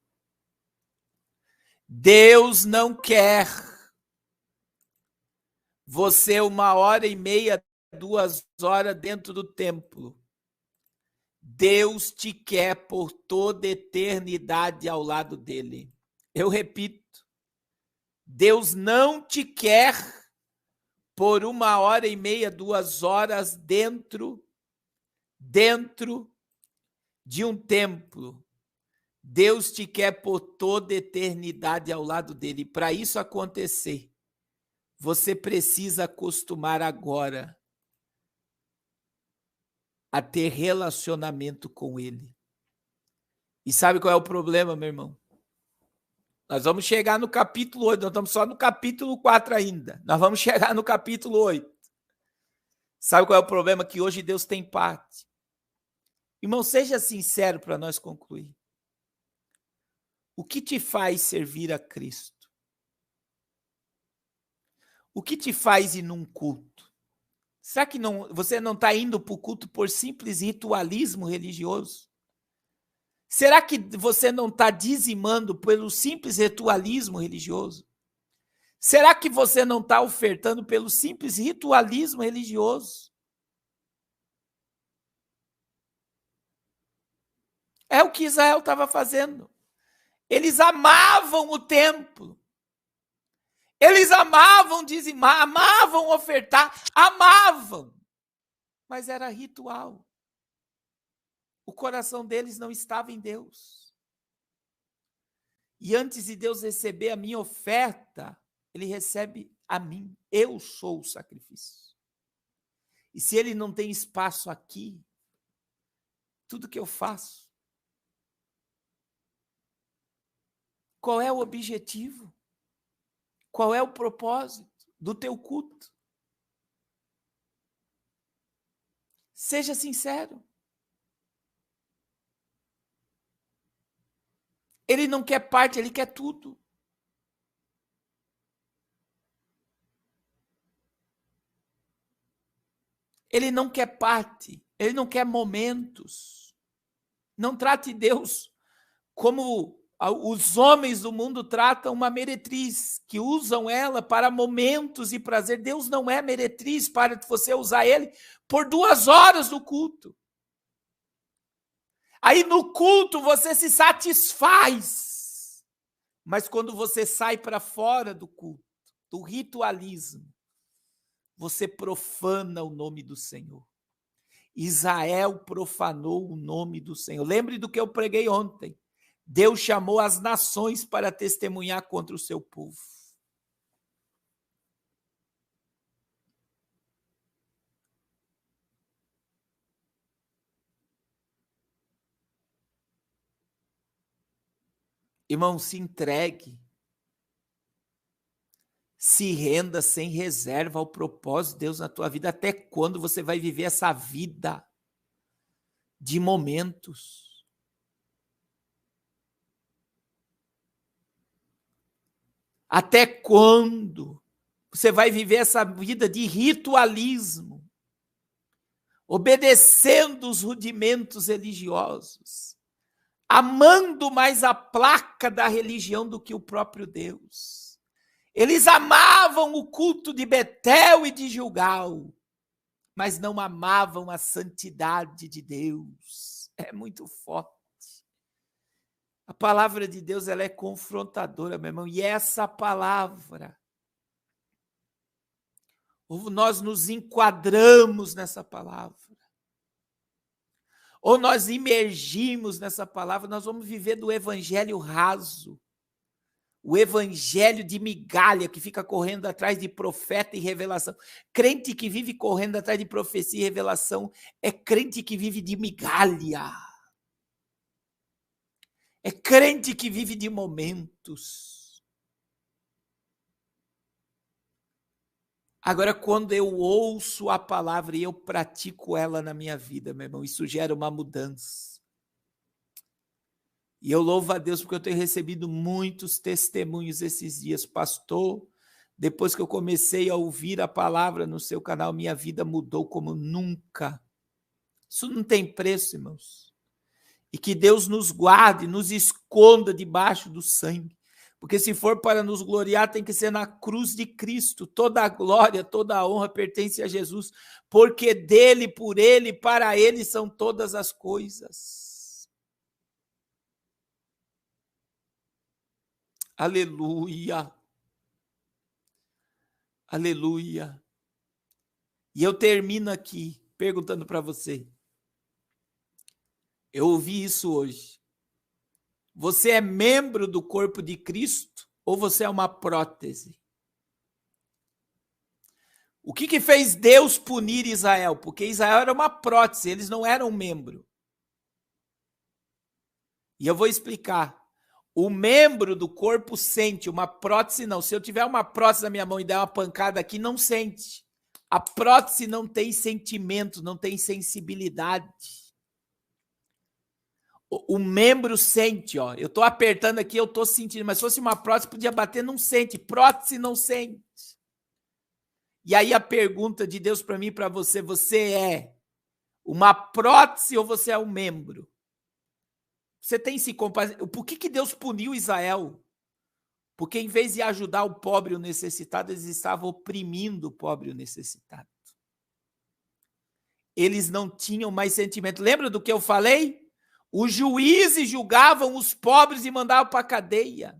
B: Deus não quer você 1h30, 2 horas dentro do templo. Deus te quer por toda eternidade ao lado dele. Eu repito, Deus não te quer por 1h30, 2 horas dentro de um templo. Deus te quer por toda eternidade ao lado dele. Para isso acontecer, você precisa acostumar agora a ter relacionamento com ele. E sabe qual é o problema, meu irmão? Nós vamos chegar no capítulo 8, nós estamos só no capítulo 4 ainda. Nós vamos chegar no capítulo 8. Sabe qual é o problema? Que hoje Deus tem parte. Irmão, seja sincero para nós concluir. O que te faz servir a Cristo? O que te faz ir num culto? Será que você não está indo para o culto por simples ritualismo religioso? Será que você não está dizimando pelo simples ritualismo religioso? Será que você não está ofertando pelo simples ritualismo religioso? É o que Israel estava fazendo. Eles amavam o templo. Eles amavam dizimar, amavam ofertar, amavam. Mas era ritual. O coração deles não estava em Deus. E antes de Deus receber a minha oferta, ele recebe a mim. Eu sou o sacrifício. E se ele não tem espaço aqui, tudo que eu faço, qual é o objetivo? Qual é o propósito do teu culto? Seja sincero. Ele não quer parte, ele quer tudo. Ele não quer parte, ele não quer momentos. Não trate Deus como os homens do mundo tratam uma meretriz, que usam ela para momentos e prazer. Deus não é meretriz para você usar ele por 2 horas do culto. Aí no culto você se satisfaz, mas quando você sai para fora do culto, do ritualismo, você profana o nome do Senhor. Israel profanou o nome do Senhor. Lembre do que eu preguei ontem. Deus chamou as nações para testemunhar contra o seu povo. Irmão, se entregue. Se renda sem reserva ao propósito de Deus na tua vida. Até quando você vai viver essa vida de momentos? Até quando você vai viver essa vida de ritualismo, obedecendo os rudimentos religiosos, amando mais a placa da religião do que o próprio Deus? Eles amavam o culto de Betel e de Gilgal, mas não amavam a santidade de Deus. É muito forte. A palavra de Deus, ela é confrontadora, meu irmão, e essa palavra, ou nós nos enquadramos nessa palavra, ou nós imergimos nessa palavra, nós vamos viver do evangelho raso, o evangelho de migalha, que fica correndo atrás de profeta e revelação. Crente que vive correndo atrás de profecia e revelação é crente que vive de migalha. É crente que vive de momentos. Agora, quando eu ouço a palavra e eu pratico ela na minha vida, meu irmão, isso gera uma mudança. E eu louvo a Deus porque eu tenho recebido muitos testemunhos esses dias. Pastor, depois que eu comecei a ouvir a palavra no seu canal, minha vida mudou como nunca. Isso não tem preço, irmãos. E que Deus nos guarde, nos esconda debaixo do sangue. Porque se for para nos gloriar, tem que ser na cruz de Cristo. Toda a glória, toda a honra pertence a Jesus. Porque dele, por ele, para ele são todas as coisas. Aleluia. Aleluia. E eu termino aqui perguntando para você. Eu ouvi isso hoje. Você é membro do corpo de Cristo ou você é uma prótese? O que fez Deus punir Israel? Porque Israel era uma prótese, eles não eram membro. E eu vou explicar. O membro do corpo sente, uma prótese não. Se eu tiver uma prótese na minha mão e der uma pancada aqui, não sente. A prótese não tem sentimento, não tem sensibilidade. O membro sente, ó. Eu tô apertando aqui, eu tô sentindo, mas se fosse uma prótese, podia bater, não sente. Prótese não sente. E aí a pergunta de Deus para mim e para você, você é uma prótese ou você é um membro? Você tem se comparar. Por que Deus puniu Israel? Porque em vez de ajudar o pobre e o necessitado, eles estavam oprimindo o pobre e o necessitado. Eles não tinham mais sentimento. Lembra do que eu falei? Os juízes julgavam os pobres e mandavam para a cadeia.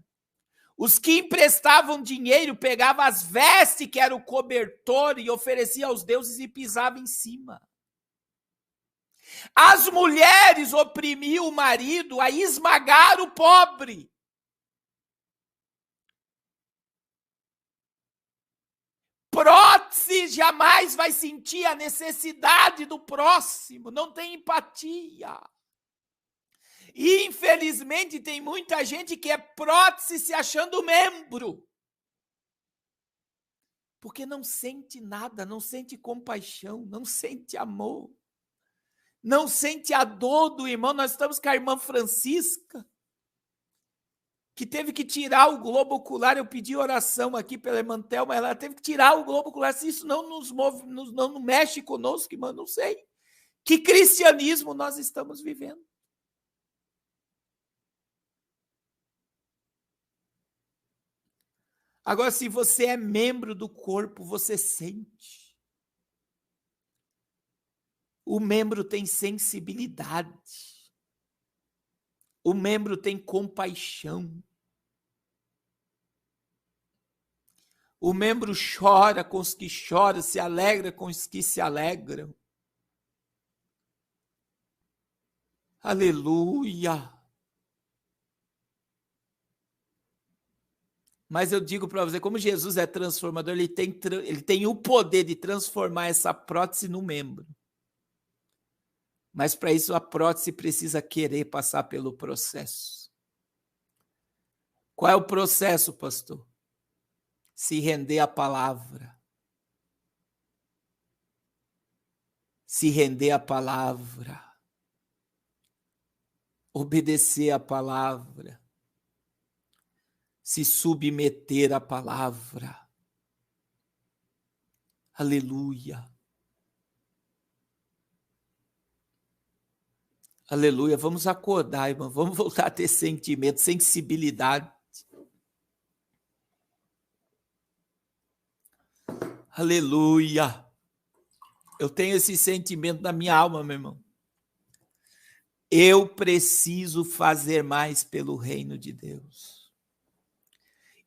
B: Os que emprestavam dinheiro pegavam as vestes, que era o cobertor, e ofereciam aos deuses e pisavam em cima. As mulheres oprimiam o marido a esmagar o pobre. Prótese jamais vai sentir a necessidade do próximo, não tem empatia. E, infelizmente, tem muita gente que é prótese se achando membro. Porque não sente nada, não sente compaixão, não sente amor. Não sente a dor do irmão. Nós estamos com a irmã Francisca, que teve que tirar o globo ocular. Eu pedi oração aqui pela irmã Thelma, ela teve que tirar o globo ocular. Se isso não nos move, não mexe conosco, irmã, não sei. Que cristianismo nós estamos vivendo? Agora, se você é membro do corpo, você sente. O membro tem sensibilidade. O membro tem compaixão. O membro chora com os que choram, se alegra com os que se alegram. Aleluia! Mas eu digo para você, como Jesus é transformador, ele tem o poder de transformar essa prótese no membro. Mas para isso a prótese precisa querer passar pelo processo. Qual é o processo, pastor? Se render à palavra. Se render à palavra. Obedecer à palavra. Se submeter à palavra. Aleluia. Aleluia. Vamos acordar, irmão. Vamos voltar a ter sentimento, sensibilidade. Aleluia. Eu tenho esse sentimento na minha alma, meu irmão. Eu preciso fazer mais pelo reino de Deus.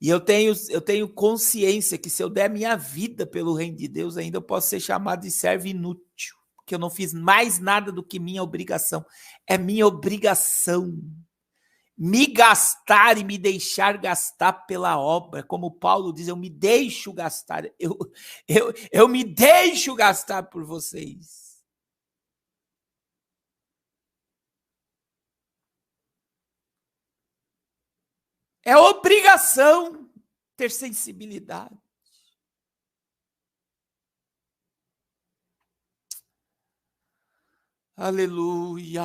B: E eu tenho consciência que se eu der minha vida pelo reino de Deus, ainda eu posso ser chamado de servo inútil, porque eu não fiz mais nada do que minha obrigação. É minha obrigação me gastar e me deixar gastar pela obra. Como Paulo diz, eu me deixo gastar, eu me deixo gastar por vocês. É obrigação ter sensibilidade. Aleluia.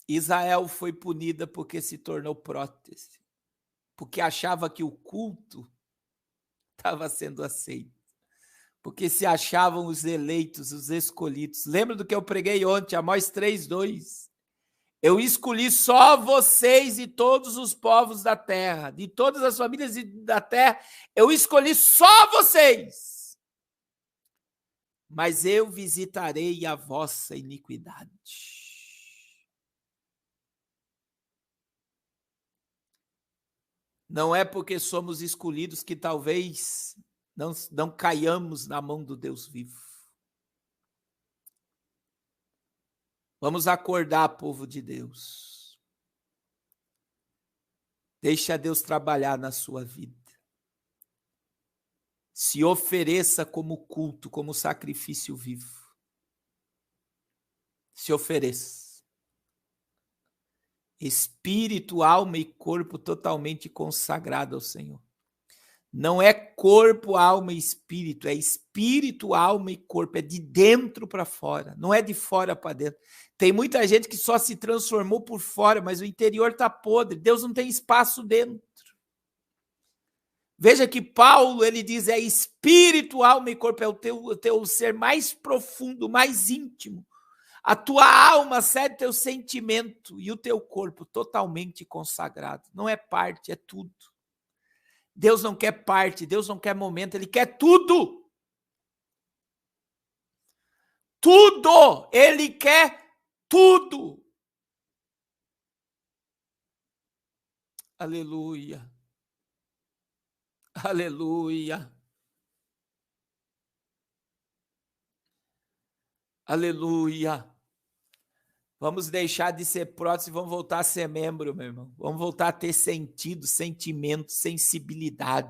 B: Israel foi punida porque se tornou prótese, porque achava que o culto estava sendo aceito, porque se achavam os eleitos, os escolhidos. Lembra do que eu preguei ontem, Amós 3:2? Eu escolhi só vocês e todos os povos da terra, de todas as famílias da terra, eu escolhi só vocês. Mas eu visitarei a vossa iniquidade. Não é porque somos escolhidos que talvez não caiamos na mão do Deus vivo. Vamos acordar, povo de Deus. Deixa Deus trabalhar na sua vida. Se ofereça como culto, como sacrifício vivo. Se ofereça. Espírito, alma e corpo totalmente consagrado ao Senhor. Não é corpo, alma e espírito, é espírito, alma e corpo, é de dentro para fora, não é de fora para dentro. Tem muita gente que só se transformou por fora, mas o interior está podre, Deus não tem espaço dentro. Veja que Paulo, ele diz, é espírito, alma e corpo, é o teu ser mais profundo, mais íntimo. A tua alma cede o teu sentimento e o teu corpo totalmente consagrado. Não é parte, é tudo. Deus não quer parte, Deus não quer momento, Ele quer tudo. Tudo! Ele quer tudo. Aleluia. Aleluia. Aleluia. Vamos deixar de ser prótese e vamos voltar a ser membro, meu irmão. Vamos voltar a ter sentido, sentimento, sensibilidade.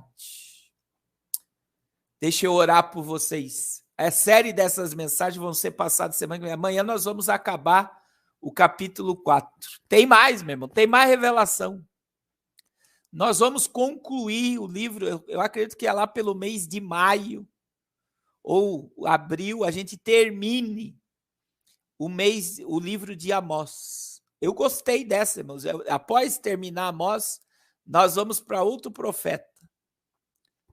B: Deixa eu orar por vocês. A série dessas mensagens vão ser passadas semana que vem. Amanhã nós vamos acabar o capítulo 4. Tem mais, meu irmão, tem mais revelação. Nós vamos concluir o livro, eu acredito que é lá pelo mês de maio ou abril, a gente termine o livro de Amós. Eu gostei dessa, irmãos. Após terminar Amós, nós vamos para outro profeta.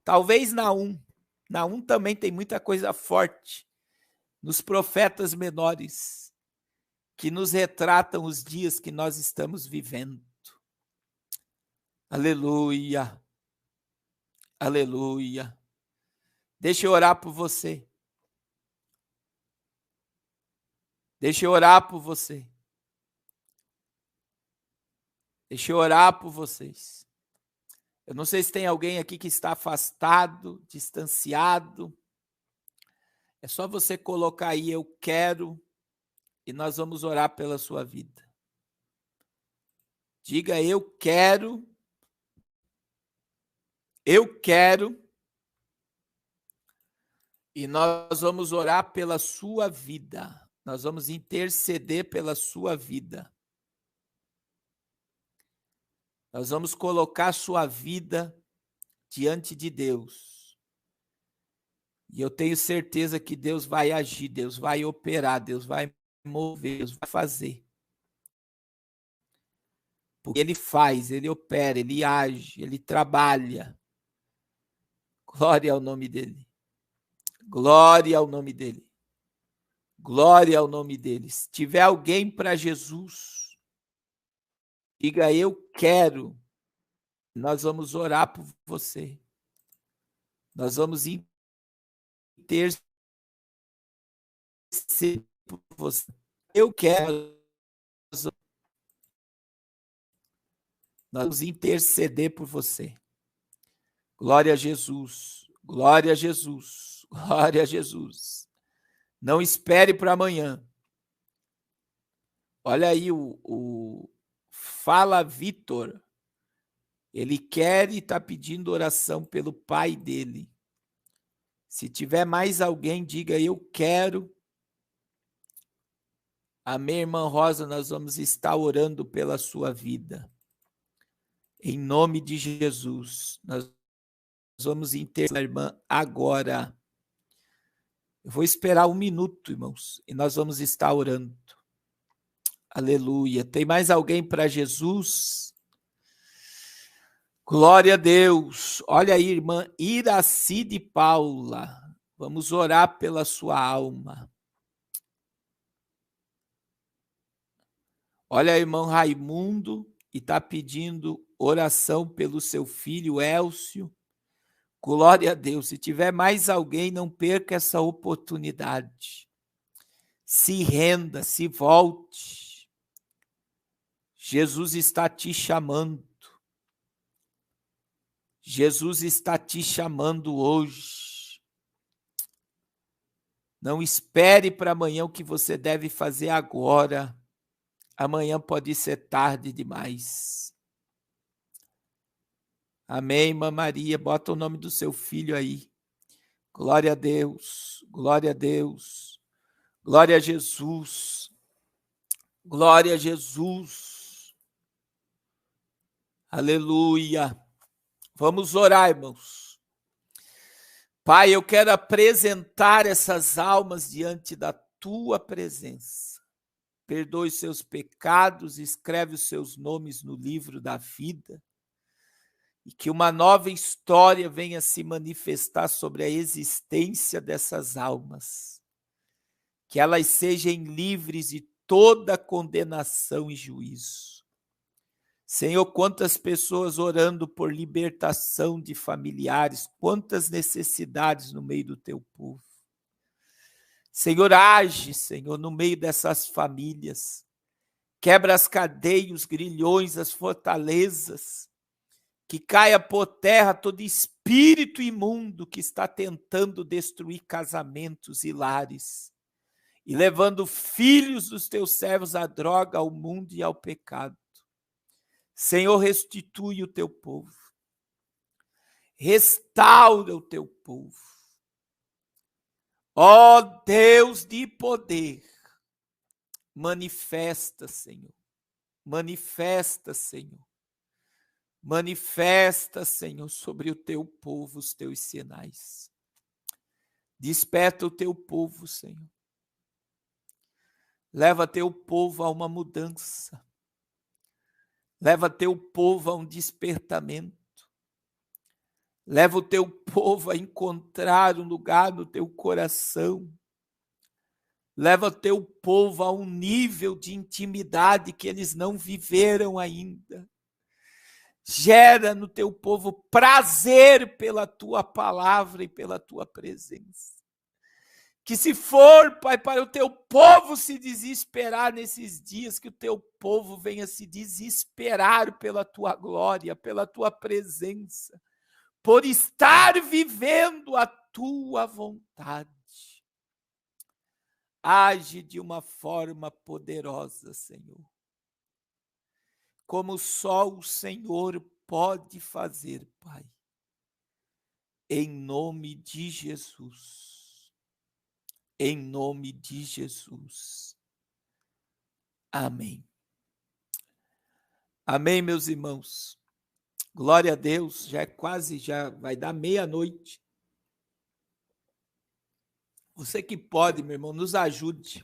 B: Talvez Naum. Naum também tem muita coisa forte nos profetas menores que nos retratam os dias que nós estamos vivendo. Aleluia. Aleluia. Deixa eu orar por você. Deixa eu orar por você. Deixa eu orar por vocês. Eu não sei se tem alguém aqui que está afastado, distanciado. É só você colocar aí, eu quero, e nós vamos orar pela sua vida. Diga, eu quero, e nós vamos orar pela sua vida. Nós vamos interceder pela sua vida. Nós vamos colocar a sua vida diante de Deus. E eu tenho certeza que Deus vai agir, Deus vai operar, Deus vai mover, Deus vai fazer. Porque Ele faz, Ele opera, Ele age, Ele trabalha. Glória ao nome dEle. Glória ao nome dEle. Glória ao nome dEle. Se tiver alguém para Jesus, diga, eu quero. Nós vamos orar por você. Nós vamos interceder por você. Eu quero. Nós vamos interceder por você. Glória a Jesus. Glória a Jesus. Glória a Jesus. Não espere para amanhã. Olha aí o Fala Vitor. Ele quer e está pedindo oração pelo pai dele. Se tiver mais alguém, diga, eu quero. A minha irmã Rosa, nós vamos estar orando pela sua vida. Em nome de Jesus, nós vamos interceder, irmã, agora. Eu vou esperar 1 minuto, irmãos, e nós vamos estar orando. Aleluia. Tem mais alguém para Jesus? Glória a Deus. Olha aí, irmã Iraci de Paula. Vamos orar pela sua alma. Olha, irmão Raimundo, e está pedindo oração pelo seu filho Elcio. Glória a Deus. Se tiver mais alguém, não perca essa oportunidade. Se renda, se volte. Jesus está te chamando. Jesus está te chamando hoje. Não espere para amanhã o que você deve fazer agora. Amanhã pode ser tarde demais. Amém, irmã Maria. Bota o nome do seu filho aí. Glória a Deus. Glória a Deus. Glória a Jesus. Glória a Jesus. Aleluia. Vamos orar, irmãos. Pai, eu quero apresentar essas almas diante da tua presença. Perdoe seus pecados, escreve os seus nomes no livro da vida e que uma nova história venha se manifestar sobre a existência dessas almas. Que elas sejam livres de toda condenação e juízo. Senhor, quantas pessoas orando por libertação de familiares, quantas necessidades no meio do teu povo. Senhor, age, Senhor, no meio dessas famílias. Quebra as cadeias, os grilhões, as fortalezas. Que caia por terra todo espírito imundo que está tentando destruir casamentos e lares. E levando filhos dos teus servos à droga, ao mundo e ao pecado. Senhor, restitui o teu povo. Restaura o teu povo. Ó Deus de poder, manifesta, Senhor. Manifesta, Senhor. Manifesta, Senhor, sobre o teu povo os teus sinais. Desperta o teu povo, Senhor. Leva teu povo a uma mudança. Leva teu povo a um despertamento. Leva o teu povo a encontrar um lugar no teu coração. Leva o teu povo a um nível de intimidade que eles não viveram ainda. Gera no teu povo prazer pela tua palavra e pela tua presença. Que se for, Pai, para o teu povo se desesperar nesses dias, que o teu povo venha se desesperar pela tua glória, pela tua presença, por estar vivendo a tua vontade. Age de uma forma poderosa, Senhor. Como só o Senhor pode fazer, Pai. Em nome de Jesus. Em nome de Jesus. Amém. Amém, meus irmãos. Glória a Deus, já vai dar meia-noite. Você que pode, meu irmão, nos ajude.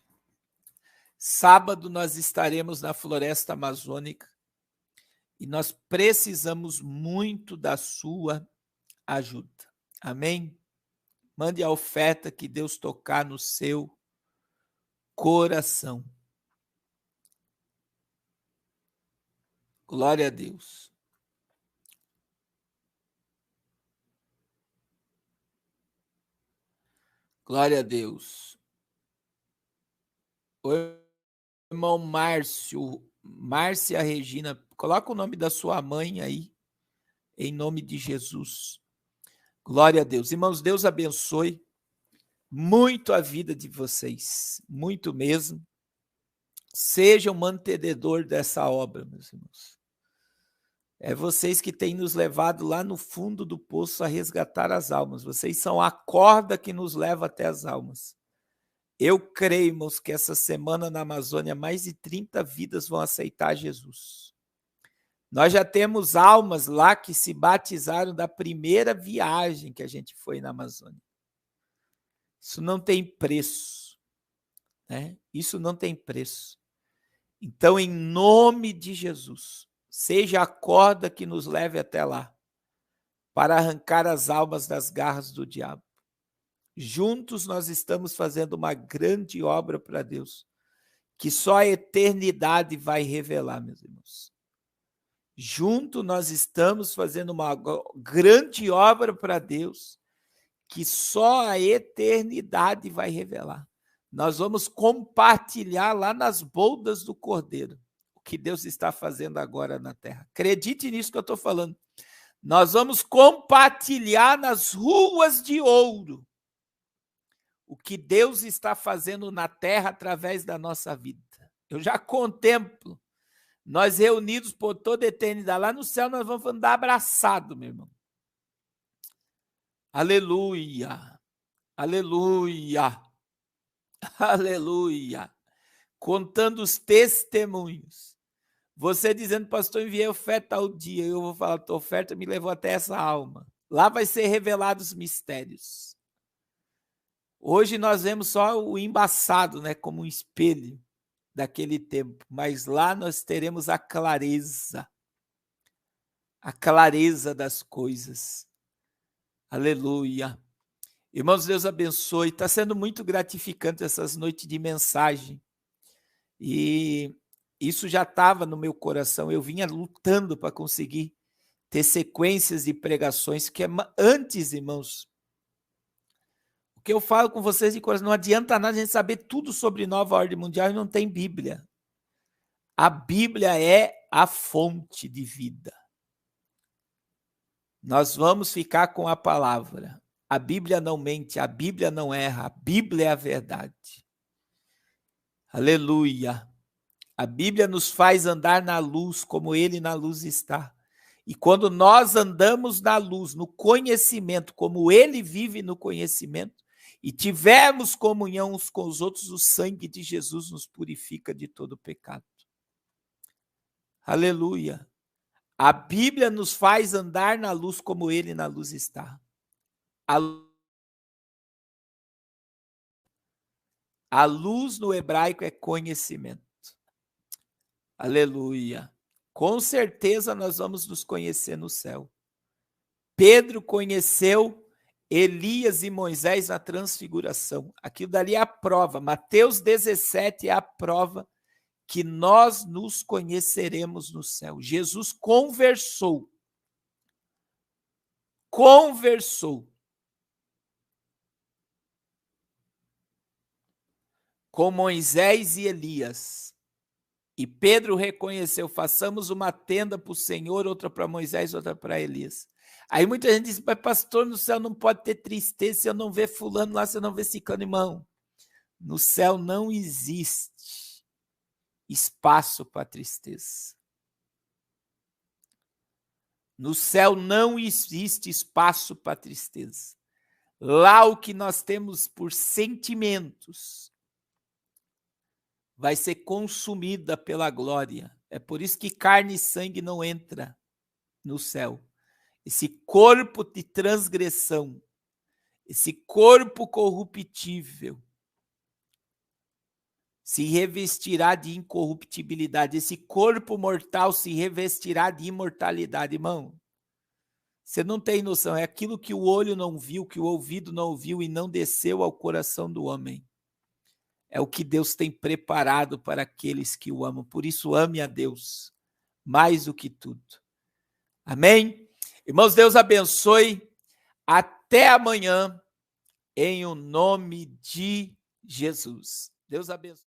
B: Sábado nós estaremos na Floresta Amazônica e nós precisamos muito da sua ajuda. Amém? Mande a oferta que Deus tocar no seu coração. Glória a Deus. Glória a Deus. Oi, irmão Márcio, Márcia Regina, coloca o nome da sua mãe aí, em nome de Jesus. Glória a Deus. Irmãos, Deus abençoe muito a vida de vocês, muito mesmo. Sejam mantenedor dessa obra, meus irmãos. É vocês que têm nos levado lá no fundo do poço a resgatar as almas. Vocês são a corda que nos leva até as almas. Eu creio, irmãos, que essa semana na Amazônia mais de 30 vidas vão aceitar Jesus. Nós já temos almas lá que se batizaram da primeira viagem que a gente foi na Amazônia. Isso não tem preço, né? Isso não tem preço. Então, em nome de Jesus, seja a corda que nos leve até lá, para arrancar as almas das garras do diabo. Juntos nós estamos fazendo uma grande obra para Deus, que só a eternidade vai revelar, meus irmãos. Juntos nós estamos fazendo uma grande obra para Deus, que só a eternidade vai revelar. Nós vamos compartilhar lá nas boldas do Cordeiro o que Deus está fazendo agora na terra. Acredite nisso que eu estou falando. Nós vamos compartilhar nas ruas de ouro o que Deus está fazendo na terra através da nossa vida. Eu já contemplo nós reunidos por toda a eternidade. Lá no céu nós vamos andar abraçados, meu irmão. Aleluia, aleluia, aleluia. Contando os testemunhos. Você dizendo, pastor, enviei oferta ao dia. Eu vou falar, tua oferta me levou até essa alma. Lá vai ser revelados os mistérios. Hoje nós vemos só o embaçado, né, como um espelho daquele tempo. Mas lá nós teremos a clareza das coisas. Aleluia. Irmãos, Deus abençoe. Está sendo muito gratificante essas noites de mensagem. E isso já estava no meu coração. Eu vinha lutando para conseguir ter sequências de pregações, que antes, irmãos, o que eu falo com vocês de coração, não adianta nada a gente saber tudo sobre nova ordem mundial e não tem Bíblia. A Bíblia é a fonte de vida. Nós vamos ficar com a palavra. A Bíblia não mente, a Bíblia não erra, a Bíblia é a verdade. Aleluia. A Bíblia nos faz andar na luz como Ele na luz está. E quando nós andamos na luz, no conhecimento, como Ele vive no conhecimento, e tivermos comunhão uns com os outros, o sangue de Jesus nos purifica de todo pecado. Aleluia. A Bíblia nos faz andar na luz como Ele na luz está. A luz no hebraico é conhecimento. Aleluia. Com certeza nós vamos nos conhecer no céu. Pedro conheceu Elias e Moisés na transfiguração. Aquilo dali é a prova. Mateus 17 é a prova que nós nos conheceremos no céu. Jesus conversou com Moisés e Elias. E Pedro reconheceu, façamos uma tenda para o Senhor, outra para Moisés, outra para Elias. Aí muita gente diz, mas pastor, no céu não pode ter tristeza se eu não ver fulano lá, se eu não ver ciclano, irmão. No céu não existe espaço para tristeza. No céu não existe espaço para tristeza. Lá o que nós temos por sentimentos vai ser consumida pela glória. É por isso que carne e sangue não entra no céu. Esse corpo de transgressão, esse corpo corruptível, se revestirá de incorruptibilidade. Esse corpo mortal se revestirá de imortalidade, irmão. Você não tem noção, é aquilo que o olho não viu, que o ouvido não ouviu e não desceu ao coração do homem. É o que Deus tem preparado para aqueles que o amam. Por isso, ame a Deus mais do que tudo. Amém? Irmãos, Deus abençoe. Até amanhã, em o nome de Jesus. Deus abençoe.